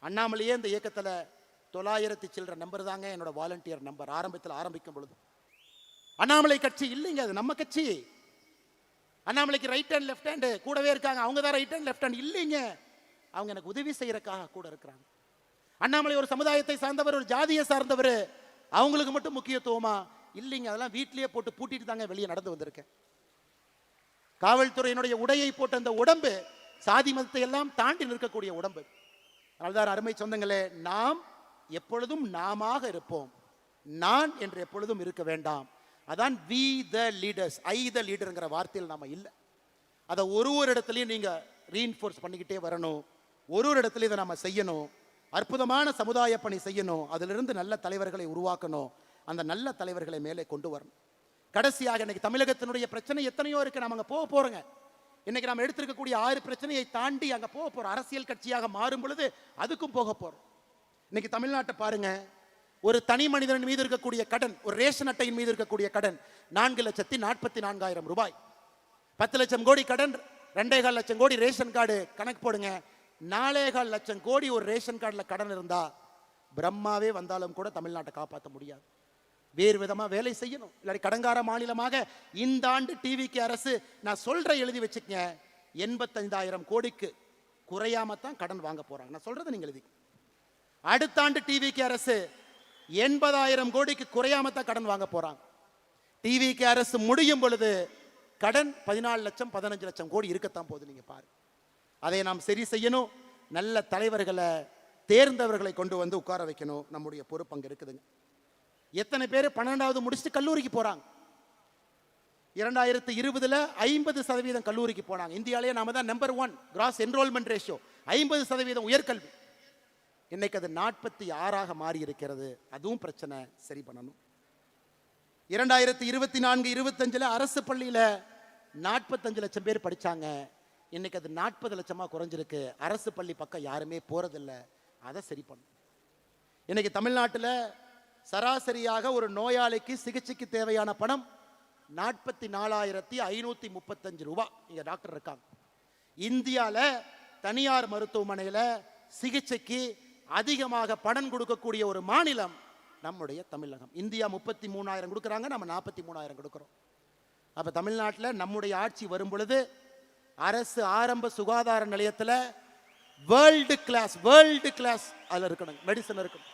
அண்ணாமலையே இந்த இயக்கத்தில் 900 சில்லற நம்பர் தாங்க என்னோட வாலண்டியர் நம்பர். ஆரம்பத்தில் ஆரம்பிக்கும் பொழுது அண்ணாமலை கட்சி இல்லைங்க, அது நம்ம கட்சி. அண்ணாமலைக்கு ரைட் ஹேண்ட் லெஃப்ட் ஹேண்டு கூடவே இருக்காங்க, அவங்க தான் ரைட் ஹேண்ட் லெஃப்ட் ஹேண்ட் இல்லைங்க, அவங்க எனக்கு உதவி செய்யறதுக்காக கூட இருக்கிறாங்க. அண்ணாமலை ஒரு சமுதாயத்தை சார்ந்தவர், ஒரு ஜாதியை சார்ந்தவர், அவங்களுக்கு மட்டும் முக்கியத்துவமா இல்லைங்க, அதெல்லாம் வீட்டிலேயே போட்டு பூட்டிட்டு தாங்க வெளியே நடந்து வந்திருக்கேன். காவல்துறையினுடைய உடையை போட்ட அந்த உடம்பு சாதி மதத்தை எல்லாம் தாண்டி நிற்கக்கூடிய உடம்பு. அதனால்தான் அருமை சொந்தங்களே, நாம் எப்பொழுதும் நாமாக இருப்போம். நான் என்று எப்பொழுதும் இருக்க வேண்டாம். அதான் வி த லீடர்ஸ், ஐ த லீடர்ங்கிற வார்த்தையில் நாம இல்லை. அதை ஒரு இடத்துலையும் நீங்க ரீஇன்ஃபோர்ஸ் பண்ணிக்கிட்டே வரணும். ஒரு இடத்துலையும் இதை நம்ம செய்யணும். அற்புதமான சமுதாய பணி செய்யணும். அதிலிருந்து நல்ல தலைவர்களை உருவாக்கணும். அந்த நல்ல தலைவர்களை மேலே கொண்டு வரணும். கடைசியாக இன்னைக்கு தமிழகத்தினுடைய பிரச்சனை எத்தனையோ இருக்கு. நம்ம அங்கே போக போறோங்க. இன்னைக்கு நம்ம எடுத்திருக்கக்கூடிய 6 பிரச்சனையை தாண்டி அங்கே போக போறோம். அரசியல் கட்சியாக மாறும் பொழுது அதுக்கும் போக போறோம். இன்னைக்கு தமிழ்நாட்டை பாருங்க. ஒரு தனி மனிதன் மீது இருக்கக்கூடிய கடன், ஒரு ரேஷன் அட்டையின் மீது இருக்கக்கூடிய கடன் 4,44,000 ரூபாய். 10 லட்சம் கோடி கடன், 2.25 லட்சம் கோடி ரேஷன் கார்டு. கணக்கு போடுங்க, 4.25 லட்சம் கோடி ஒரு ரேஷன் கார்டில் கடன் இருந்தா பிரம்மாவே வந்தாலும் கூட தமிழ்நாட்டை காப்பாற்ற முடியாது. வேறு விதமாக வேலை செய்யணும். இல்லாட்டி கடங்கார மாநிலமாக இந்த ஆண்டு டிவிக்கு அரசு, நான் சொல்ற எழுதி வச்சுக்கங்க, 85,000 கோடிக்கு குறையாம தான் கடன் வாங்க போறாங்க. நான் சொல்றதை நீங்க எழுதி. அடுத்த ஆண்டு டிவிக்கு அரசு 80,000 கோடிக்கு குறையாம தான் கடன் வாங்க போறாங்க. டிவிக்கு அரசு முடியும் பொழுது கடன் 14 லட்சம் 15 லட்சம் கோடி இருக்கத்தான் போகுது. நீங்க பாரு. அதை நாம் சரி செய்யணும். நல்ல தலைவர்களை, தேர்ந்தவர்களை கொண்டு வந்து உட்கார வைக்கணும். நம்முடைய பொறுப்பு அங்க இருக்குதுங்க. எத்தனை பேர் 12வது முடிச்சுட்டு கல்லூரிக்கு போறாங்க? 2020 50% கல்லூரிக்கு போனாங்க. இந்தியாவிலேயே நாம தான் நம்பர் 1 கிராஸ் என்ரோல்மெண்ட் ரேஷியோ, 50% உயர்கல்வி. இன்னைக்கு அது 46ஆக மாறி இருக்கிறது. அதுவும் பிரச்சனை, சரி பண்ணணும். 2024-25 அரசு பள்ளியில 45 லட்சம் பேர் படிச்சாங்க. இன்னைக்கு அது 40 லட்சமா குறைஞ்சிருக்கு. அரசு பள்ளி பக்கம் யாருமே போறதில்லை. அதை சரி பண்ணும். இன்னைக்கு தமிழ்நாட்டில் சராசரியாக ஒரு நோயாளிக்கு சிகிச்சைக்கு தேவையான பணம் 44,535 ரூபாய். இங்க டாக்டர் இருக்காங்க. இந்தியாவில் தனியார் மருத்துவமனையில் சிகிச்சைக்கு அதிகமாக பணம் கொடுக்கக்கூடிய ஒரு மாநிலம் நம்முடைய தமிழகம். இந்தியா 33,000 கொடுக்குறாங்க, நம்ம 43,000 கொடுக்குறோம். அப்ப தமிழ்நாட்டில் நம்முடைய ஆட்சி வரும் பொழுது அரசு ஆரம்ப சுகாதார நிலையத்தில் வேர்ல்டு கிளாஸ் அதில் இருக்கணும். மெடிசன் இருக்கணும்.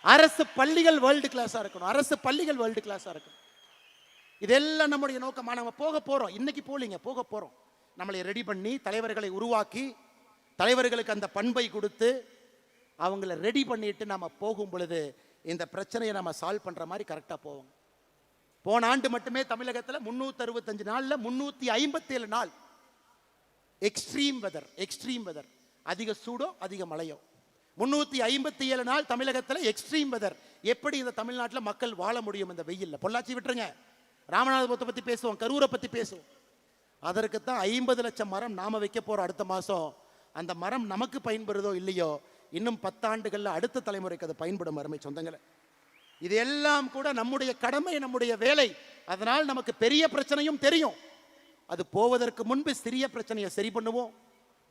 அரசு பள்ளிகள் வேர்ல்டு கிளாஸா இருக்கணும். அரசு பள்ளிகள் வேர்ல்டு கிளாஸா இருக்கணும். இதெல்லாம் நம்முடைய நோக்கமா. நம்ம போக போறோம். இன்னைக்கு போலீங்க, போக போறோம். நம்மளை ரெடி பண்ணி தலைவர்களை உருவாக்கி தலைவர்களுக்கு அந்த பண்பை கொடுத்து அவங்கள ரெடி பண்ணிட்டு நம்ம போகும் பொழுது இந்த பிரச்சனையை நம்ம சால்வ் பண்ற மாதிரி கரெக்டா போவோம். போன ஆண்டு மட்டுமே தமிழகத்தில் 365 நாள்ல 357 நாள் எக்ஸ்ட்ரீம் வெதர், அதிக சூடோ அதிக மழையோ. 357 நாள் தமிழகத்தில் எக்ஸ்ட்ரீம் வெதர். எப்படி இந்த தமிழ்நாட்டில் மக்கள் வாழ முடியும் இந்த வெயில்ல? பொள்ளாச்சி விட்டுருங்க, ராமநாதபுரத்தை பத்தி பேசுவோம், கரூரை பத்தி பேசுவோம். அதற்கு தான் 50 லட்சம் மரம் நாம வைக்க போறோம் அடுத்த மாசம். அந்த மரம் நமக்கு பயன்படுதோ இல்லையோ, இன்னும் 10 ஆண்டுகள்ல அடுத்த தலைமுறைக்கு அது பயன்படும். அருமை சொந்தங்களே, இது எல்லாம் கூட நம்முடைய கடமை, நம்முடைய வேலை. அதனால் நமக்கு பெரிய பிரச்சனையும் தெரியும். அது போவதற்கு முன்பு சிறிய பிரச்சனையை சரி பண்ணுவோம்,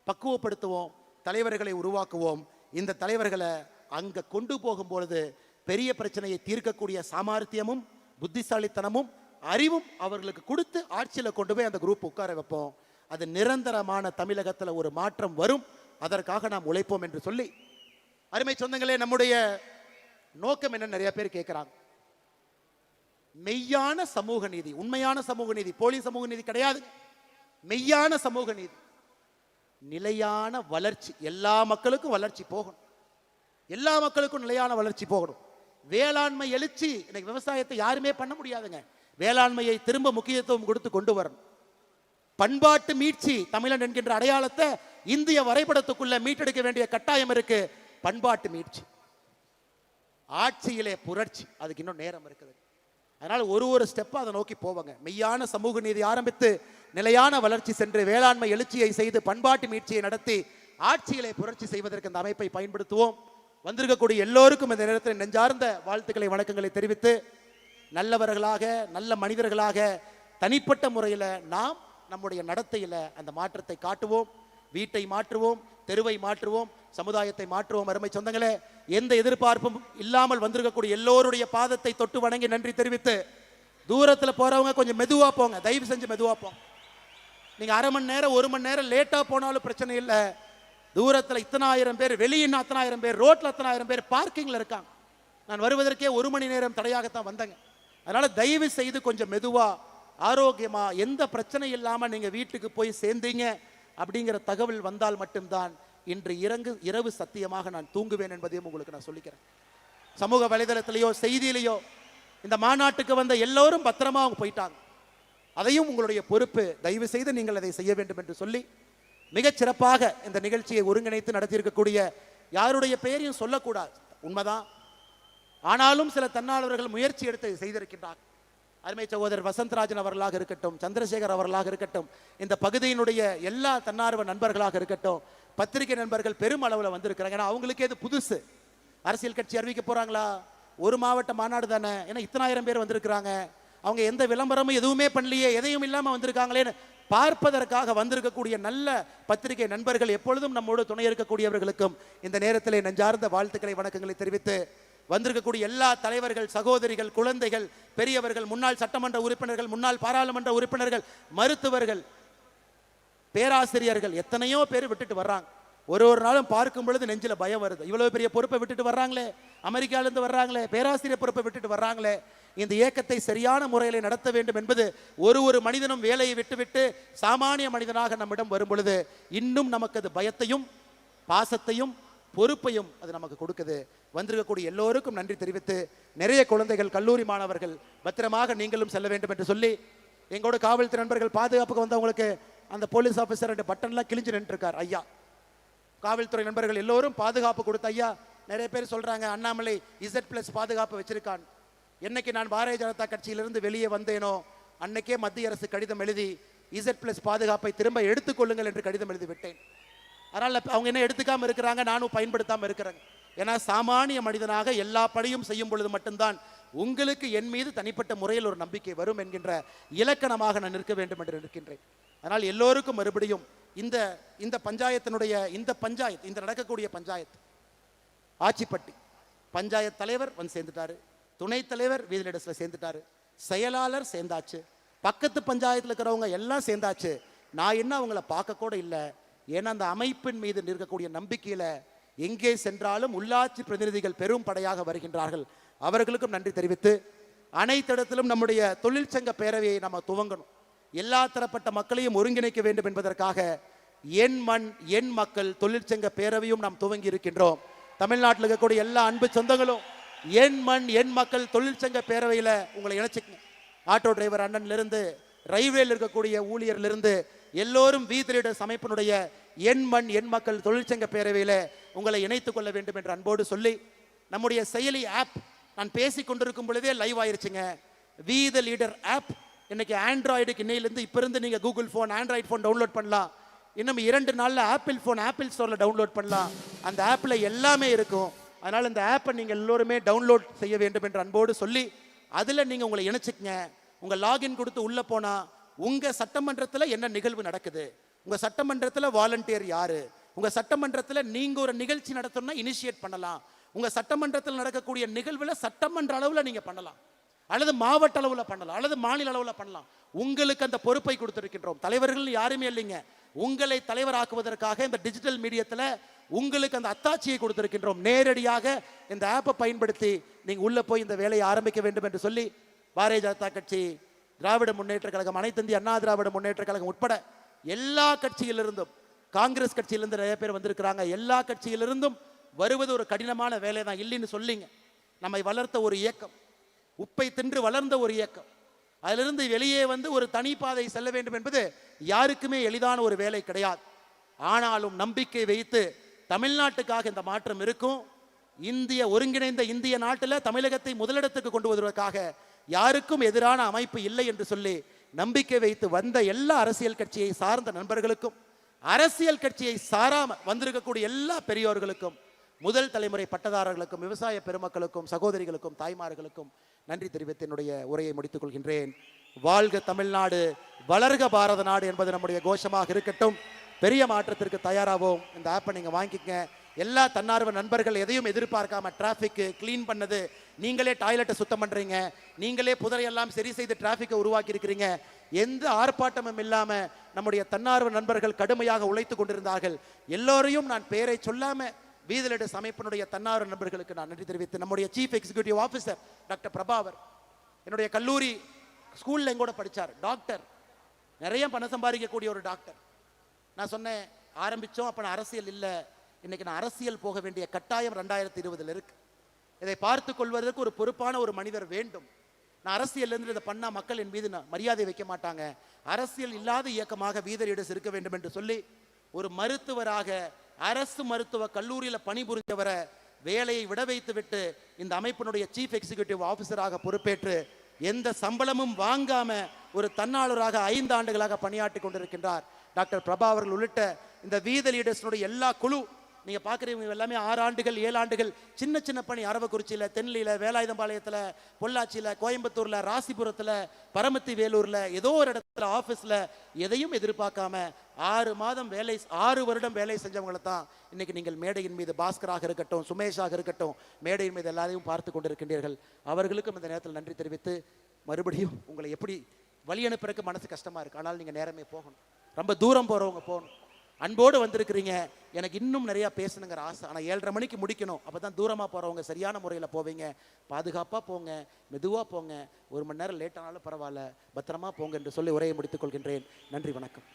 பக்குவப்படுத்துவோம், தலைவர்களை உருவாக்குவோம். இந்த தலைவர்களை அங்க கொண்டு போகும் பொழுது பெரிய பிரச்சனையை தீர்க்கக்கூடிய சாமர்த்தியமும் புத்திசாலித்தனமும் அறிவும் அவர்களுக்கு கொடுத்து ஆட்சியில் கொண்டு போய் அந்த குரூப் உட்கார வைப்போம். அது நிரந்தரமான தமிழகத்தில் ஒரு மாற்றம் வரும். அதற்காக நாம் உழைப்போம் என்று சொல்லி, அருமை சொந்தங்களே, நம்முடைய நோக்கம் என்ன? நிறைய பேர் கேட்கிறாங்க. மெய்யான சமூக நீதி, உண்மையான சமூக நீதி, போலி சமூக நீதி கிடையாது. மெய்யான சமூக நீதி, நிலையான வளர்ச்சி. எல்லா மக்களுக்கும் வளர்ச்சி போகணும். எல்லா மக்களுக்கும் நிலையான வளர்ச்சி போகணும். வேளாண்மை எழுச்சி. இன்னைக்கு விவசாயத்தை யாருமே பண்ண முடியாதுங்க. வேளாண்மையை திரும்ப முக்கியத்துவம் கொடுத்து கொண்டு வரணும். பண்பாட்டு மீட்சி. தமிழன் என்கின்ற அடையாளத்தை இந்திய வரைபடத்துக்குள்ள மீட்டெடுக்க வேண்டிய கட்டாயம் இருக்கு. பண்பாட்டு மீட்சி. ஆட்சியிலே புரட்சி. அதுக்கு இன்னும் நேரம் இருக்குது. அதனால ஒரு ஸ்டெப்பா அதை நோக்கி போவாங்க. மெய்யான சமூக நீதி ஆரம்பித்து நிலையான வளர்ச்சி சென்று வேளாண்மை எழுச்சியை செய்து பண்பாட்டு மீட்சியை நடத்தி ஆட்சியிலே புரட்சி செய்வதற்கு இந்த அமைப்பை பயன்படுத்துவோம். வந்திருக்கக்கூடிய எல்லோருக்கும் இந்த நேரத்தில் நெஞ்சார்ந்த வாழ்த்துக்களை, வணக்கங்களை தெரிவித்து, நல்லவர்களாக, நல்ல மனிதர்களாக, தனிப்பட்ட முறையில் நாம் நம்முடைய நடத்தையில் அந்த மாற்றத்தை காட்டுவோம். வீட்டை மாற்றுவோம், தெருவை மாற்றுவோம், சமுதாயத்தை மாற்றுவோம். அருமை சொந்தங்களே, எந்த எதிர்பார்ப்பும் இல்லாமல் வந்திருக்கக்கூடிய எல்லோருடைய பாதத்தை தொட்டு வணங்கி நன்றி தெரிவித்து, தூரத்தில் போறவங்க கொஞ்சம் மெதுவா போங்க, தயவு செஞ்சு மெதுவா போங்க. நீங்க அரை மணி நேரம் 1 மணி நேரம் லேட்டா போனாலும் பிரச்சனை இல்லை. தூரத்தில் இத்தனை ஆயிரம் பேர், வெளியே அத்தனை ஆயிரம் பேர், ரோட்ல அத்தனை ஆயிரம் பேர் பார்க்கிங்ல இருக்காங்க. நான் வருவதற்கே 1 மணி நேரம் தடையாகத்தான் வந்தேங்க. அதனால தயவு செய்து கொஞ்சம் மெதுவா ஆரோக்கியமா எந்த பிரச்சனை இல்லாம நீங்க வீட்டுக்கு போய் சேர்ந்தீங்க அப்படிங்கிற தகவல் வந்தால் மட்டும்தான் இன்று இரவு சத்தியமாக நான் தூங்குவேன் என்பதையும் உங்களுக்கு நான் சொல்லிக்கிறேன். சமூக வலைதளத்திலேயோ செய்தியிலேயோ இந்த மாநாட்டுக்கு வந்த எல்லோரும் பத்திரமா அவங்க போயிட்டாங்க, அதையும் உங்களுடைய பொறுப்பு, தயவு செய்து நீங்கள் அதை செய்ய வேண்டும் என்று சொல்லி மிகச் சிறப்பாக இந்த நிகழ்ச்சியை ஒருங்கிணைத்து நடத்தியிருக்கக்கூடிய யாருடைய பெயரையும் சொல்லக்கூடாது, உண்மைதான். ஆனாலும் சில தன்னார்வலர்கள் முயற்சி எடுத்து செய்திருக்கின்றார். அருமை சகோதரர் வசந்தராஜன் அவர்களாக இருக்கட்டும், சந்திரசேகர் அவர்களாக இருக்கட்டும், இந்த பகுதியினுடைய எல்லா தன்னார்வ நண்பர்களாக இருக்கட்டும், பத்திரிகை நண்பர்கள் பெரும் அளவில் வந்திருக்கிறாங்க. ஏன்னா அவங்களுக்கே இது புதுசு. அரசியல் கட்சி அறிவிக்க போறாங்களா, ஒரு மாவட்ட மாநாடு தானே, ஏன்னா இத்தனாயிரம் பேர் வந்திருக்கிறாங்க, அவங்க எந்த விளம்பரமும் எதுவுமே பண்ணலையே, எதையும் இல்லாமல் வந்திருக்காங்களேன்னு பார்ப்பதற்காக வந்திருக்கக்கூடிய நல்ல பத்திரிகை நண்பர்கள் எப்பொழுதும் நம்மோடு துணை இருக்கக்கூடியவர்களுக்கும் இந்த நேரத்தில் நெஞ்சார்ந்த வாழ்த்துக்களை வணக்கங்களை தெரிவித்து, வந்திருக்கக்கூடிய எல்லா தலைவர்கள், சகோதரிகள், குழந்தைகள், பெரியவர்கள், முன்னாள் சட்டமன்ற உறுப்பினர்கள், முன்னாள் பாராளுமன்ற உறுப்பினர்கள், மருத்துவர்கள், பேராசிரியர்கள், எத்தனையோ பேர் விட்டுட்டு வர்றாங்க. ஒரு நாளும் பார்க்கும் பொழுது நெஞ்சில பயம் வருது. இவ்வளவு பெரிய பொறுப்பை விட்டுட்டு வர்றாங்களே, அமெரிக்காவிலிருந்து வர்றாங்களே, பேராசிரியர் பொறுப்பை விட்டுட்டு வர்றாங்களே, இந்த இயக்கத்தை சரியான முறையில் நடத்த வேண்டும் என்பது ஒரு மனிதனும் வேலையை விட்டுவிட்டு சாமானிய மனிதனாக நம்மிடம் வரும் பொழுது இன்னும் நமக்கு அது பயத்தையும் பாசத்தையும் பொறுப்பையும் அது நமக்கு கொடுக்குது. வந்திருக்கக்கூடிய எல்லோருக்கும் நன்றி தெரிவித்து, நிறைய குழந்தைகள், கல்லூரி மாணவர்கள் பத்திரமாக நீங்களும் செல்ல வேண்டும் என்று சொல்லி, எங்களோட காவல்துறை நண்பர்கள் பாதுகாப்புக்கு வந்தவங்களுக்கு அந்த போலீஸ் ஆஃபீஸர் ரெண்டு பட்டன்லாம் கிழிஞ்சு நின்றுருக்கார். ஐயா காவல்துறை நண்பர்கள் எல்லோரும் பாதுகாப்பு கொடுத்த ஐயா. நிறைய பேர் சொல்றாங்க அண்ணாமலை Z+ பாதுகாப்பு வச்சிருக்கான். என்னைக்கு நான் பாரதிய ஜனதா கட்சியிலிருந்து வெளியே வந்தேனோ அன்னைக்கே மத்திய அரசு கடிதம் எழுதி Z+ பாதுகாப்பை திரும்ப எடுத்துக்கொள்ளுங்கள் என்று கடிதம் எழுதி விட்டேன். அதனால அவங்க என்ன எடுத்துக்காம இருக்கிறாங்க, நானும் பயன்படுத்தாம இருக்கிறேங்க. ஏன்னா சாமானிய மனிதனாக எல்லா பணியும் செய்யும் பொழுது மட்டும்தான் உங்களுக்கு என் மீது தனிப்பட்ட முறையில் ஒரு நம்பிக்கை வரும் என்கின்ற இலக்கணமாக நான் நிற்க வேண்டும் என்று இருக்கின்றேன். அதனால் எல்லோருக்கும் மறுபடியும் இந்த பஞ்சாயத்தினுடைய இந்த நடக்கக்கூடிய பஞ்சாயத்து ஆச்சிப்பட்டி பஞ்சாயத்து தலைவர் வந்து சேர்ந்துட்டாரு, துணைத் தலைவர் வீதிலிடத்தில் சேர்ந்துட்டாரு, செயலாளர் சேர்ந்தாச்சு, பக்கத்து பஞ்சாயத்தில் இருக்கிறவங்க எல்லாம் சேர்ந்தாச்சு. நான் என்ன அவங்கள பார்க்க கூட இல்லை. ஏன்னா அந்த அமைப்பின் மீது இருக்கக்கூடிய நம்பிக்கையில எங்கே சென்றாலும் உள்ளாட்சி பிரதிநிதிகள் பெரும் படையாக வருகின்றார்கள். அவர்களுக்கும் நன்றி தெரிவித்து, அனைத்து இடத்திலும் நம்முடைய தொழிற்சங்க பேரவையை நம்ம துவங்கணும். எல்லா தரப்பட்ட மக்களையும் ஒருங்கிணைக்க வேண்டும் என்பதற்காக என் மண் என் மக்கள் தொழிற்சங்க பேரவையும் நாம் துவங்கி இருக்கின்றோம். தமிழ்நாட்டில் இருக்கக்கூடிய எல்லா அன்பு சொந்தங்களும் என் மண் என் மக்கள் தொழிற்சங்க பேரவையில் உங்களை இணைச்சிக்கங்க. ஆட்டோ டிரைவர் அண்ணன்லிருந்து ரயில்வேல இருக்கக்கூடிய ஊழியர்லிருந்து எல்லோரும் வீதி லீடர்ஸ் அமைப்பினுடைய என் மண் என் மக்கள் தொழிற்சங்க பேரவையில் உங்களை இணைத்துக் கொள்ள வேண்டும் என்று அன்போடு சொல்லி, நம்முடைய செயலி ஆப் நான் பேசி கொண்டிருக்கும் பொழுதே லைவ் ஆயிருச்சுங்க. வி த லீடர் ஆப் இன்னைக்கு ஆண்ட்ராய்டுக்கு இன்னையிலிருந்து இப்போ இருந்து நீங்கள் Google phone Android phone download பண்ணலாம். இன்னும் 2 நாளில் ஆப்பிள் ஃபோன் ஆப்பிள் ஸ்டோரில் டவுன்லோட் பண்ணலாம். அந்த ஆப்பில் எல்லாமே இருக்கும். அதனால் இந்த ஆப்பை நீங்கள் எல்லோருமே டவுன்லோட் செய்ய வேண்டும் என்று அன்போடு சொல்லி, அதில் நீங்கள் உங்களை இணைச்சிக்கங்க. உங்கள் லாகின் கொடுத்து உள்ளே போனால் உங்கள் சட்டமன்றத்தில் என்ன நிகழ்வு நடக்குது, உங்கள் சட்டமன்றத்தில் வாலண்டியர் யாரு, உங்கள் சட்டமன்றத்தில் நீங்கள் ஒரு நிகழ்ச்சி நடத்தணும்னா இனிஷியேட் பண்ணலாம். உங்கள் சட்டமன்றத்தில் நடக்கக்கூடிய நிகழ்வில் சட்டமன்ற அளவில் நீங்கள் பண்ணலாம், அல்லது மாவட்ட அளவில் பண்ணலாம், அல்லது மாநில அளவில் பண்ணலாம். உங்களுக்கு அந்த பொறுப்பை கொடுத்திருக்கின்றோம். தலைவர்கள் யாருமே இல்லைங்க. உங்களை தலைவராக்குவதற்காக இந்த டிஜிட்டல் மீடியத்தில் உங்களுக்கு அந்த அத்தாட்சியை கொடுத்திருக்கின்றோம். நேரடியாக இந்த ஆப்பை பயன்படுத்தி நீங்கள் உள்ளே போய் இந்த வேலையை ஆரம்பிக்க வேண்டும் என்று சொல்லி, பாரதிய ஜனதா கட்சி, திராவிட முன்னேற்ற கழகம், அனைத்து இந்திய அண்ணா திராவிட முன்னேற்ற கழகம் உட்பட எல்லா கட்சியிலிருந்தும், காங்கிரஸ் கட்சியிலிருந்து நிறைய பேர் வந்திருக்கிறாங்க, எல்லா கட்சியிலிருந்தும் வருவது ஒரு கடினமான வேலை தான் இல்லைன்னு சொல்லிங்க. நம்மை வளர்த்த ஒரு இயக்கம், உப்பை தின்று வளர்ந்த ஒரு இயக்கம், அதிலிருந்து வெளியே வந்து ஒரு தனிப்பாதை செல்ல வேண்டும் என்பது யாருக்குமே எளிதான ஒரு வேலை கிடையாது. ஆனாலும் நம்பிக்கை வைத்து தமிழ்நாட்டுக்காக இந்த மாற்றம் இருக்கும். ஒருங்கிணைந்த இந்திய நாட்டில் தமிழகத்தை முதலிடத்துக்கு கொண்டு வருவதற்காக யாருக்கும் எதிரான அமைப்பு இல்லை என்று சொல்லி நம்பிக்கை வைத்து வந்த எல்லா அரசியல் கட்சியை சார்ந்த நண்பர்களுக்கும், அரசியல் கட்சியை சாராம வந்திருக்கக்கூடிய எல்லா பெரியோர்களுக்கும், முதல் தலைமுறை பட்டதாரர்களுக்கும், விவசாய பெருமக்களுக்கும், சகோதரிகளுக்கும், தாய்மார்களுக்கும் நன்றி தெரிவித்து என்னுடைய உரையை முடித்துக் கொள்கின்றேன். வாழ்க தமிழ்நாடு, வளர்க பாரத நாடு என்பது நம்முடைய கோஷமாக இருக்கட்டும். பெரிய மாற்றத்திற்கு தயாராகவும் இந்த ஆப்பை நீங்கள் வாங்கிக்கங்க. எல்லா தன்னார்வ நண்பர்கள் எதையும் எதிர்பார்க்காம டிராஃபிக்கு கிளீன் பண்ணது, நீங்களே டாய்லெட்டை சுத்தம் பண்ணுறீங்க, நீங்களே புதரையெல்லாம் சரி செய்து டிராஃபிக்கை உருவாக்கி இருக்கிறீங்க. எந்த ஆர்ப்பாட்டமும் இல்லாமல் நம்முடைய தன்னார்வ நண்பர்கள் கடுமையாக உழைத்து கொண்டிருந்தார்கள். எல்லோரையும் நான் பெயரை சொல்லாமல் வீதி லீடர்ஸ் அமைப்பினுடைய தன்னார்வ நண்பர்களுக்கு நான் நன்றி தெரிவித்து, நம்முடைய சீஃப் எக்ஸிக்யூட்டிவ் ஆஃபீஸர் டாக்டர் பிரபாவர், என்னுடைய கல்லூரி ஸ்கூல்ல எங்கூட படிச்சார், டாக்டர், நிறைய பணம் சம்பாதிக்கக்கூடிய ஒரு டாக்டர். நான் சொன்னேன், ஆரம்பிச்சோம் அப்ப நான் அரசியல் இல்லை, இன்னைக்கு நான் அரசியல் போக வேண்டிய கட்டாயம் 2020 இருக்கு. இதை பார்த்து கொள்வதற்கு ஒரு பொறுப்பான ஒரு மனிதர் வேண்டும். நான் அரசியல் இருந்து இதை பண்ணா மக்கள் என் மீது மரியாதை வைக்க மாட்டாங்க, அரசியல் இல்லாத இயக்கமாக வீத லீடர்ஸ் இருக்க வேண்டும் என்று சொல்லி ஒரு மருத்துவராக அரசு மருத்துவ கல்லூரியில் பணிபுரிந்தவரை வேலையை விட வைத்து விட்டு இந்த அமைப்பினுடைய சீஃப் எக்ஸிகியூட்டிவ் ஆபீசராக பொறுப்பேற்று எந்த சம்பளமும் வாங்காம ஒரு தன்னாளராக 5 ஆண்டுகளாக பணியாற்றி கொண்டிருக்கின்றார் டாக்டர் பிரபா அவர்கள் உள்ளிட்ட இந்த வீத லீடர்ஸினுடைய எல்லா குழு. நீங்க பாக்குறீங்க எல்லாமே 6 ஆண்டுகள் 7 ஆண்டுகள் சின்ன சின்ன பணி, அரவக்குறிச்சியில, தென்னில, வேலாயுதம்பாளையத்துல, பொள்ளாச்சியில, கோயம்புத்தூர்ல, ராசிபுரத்துல, பரமத்தி வேலூர்ல, ஏதோ ஒரு இடத்துல ஆபீஸ்ல எதையும் எதிர்பார்க்காம 6 மாதம் வேலை, 6 வருடம் வேலை செஞ்சவங்களை தான் இன்னைக்கு நீங்கள் மேடையின் மீது பாஸ்கராக இருக்கட்டும், சுமேஷாக இருக்கட்டும், மேடையின் மீது எல்லாரையும் பார்த்து கொண்டிருக்கின்றீர்கள். அவர்களுக்கும் இந்த நேரத்தில் நன்றி தெரிவித்து மறுபடியும் உங்களை எப்படி வழி அனுப்புறதுக்கு மனசு கஷ்டமா இருக்கு, ஆனால் நீங்க நேரமே போகணும், ரொம்ப தூரம் போறவங்க போகணும், அன்போடு வந்திருக்கிறீங்க. எனக்கு இன்னும் நிறைய பேசணுங்கிற ஆசை, ஆனால் 7:30 மணிக்கு முடிக்கணும். அப்பதான் தூரமா போறவங்க சரியான முறையில் போவீங்க. பாதுகாப்பா போங்க, மெதுவா போங்க, 1 மணி நேரம் லேட் ஆனாலும் பரவாயில்ல, பத்திரமா போங்க என்று சொல்லி உரையை முடித்துக் கொள்கின்றேன். நன்றி, வணக்கம்.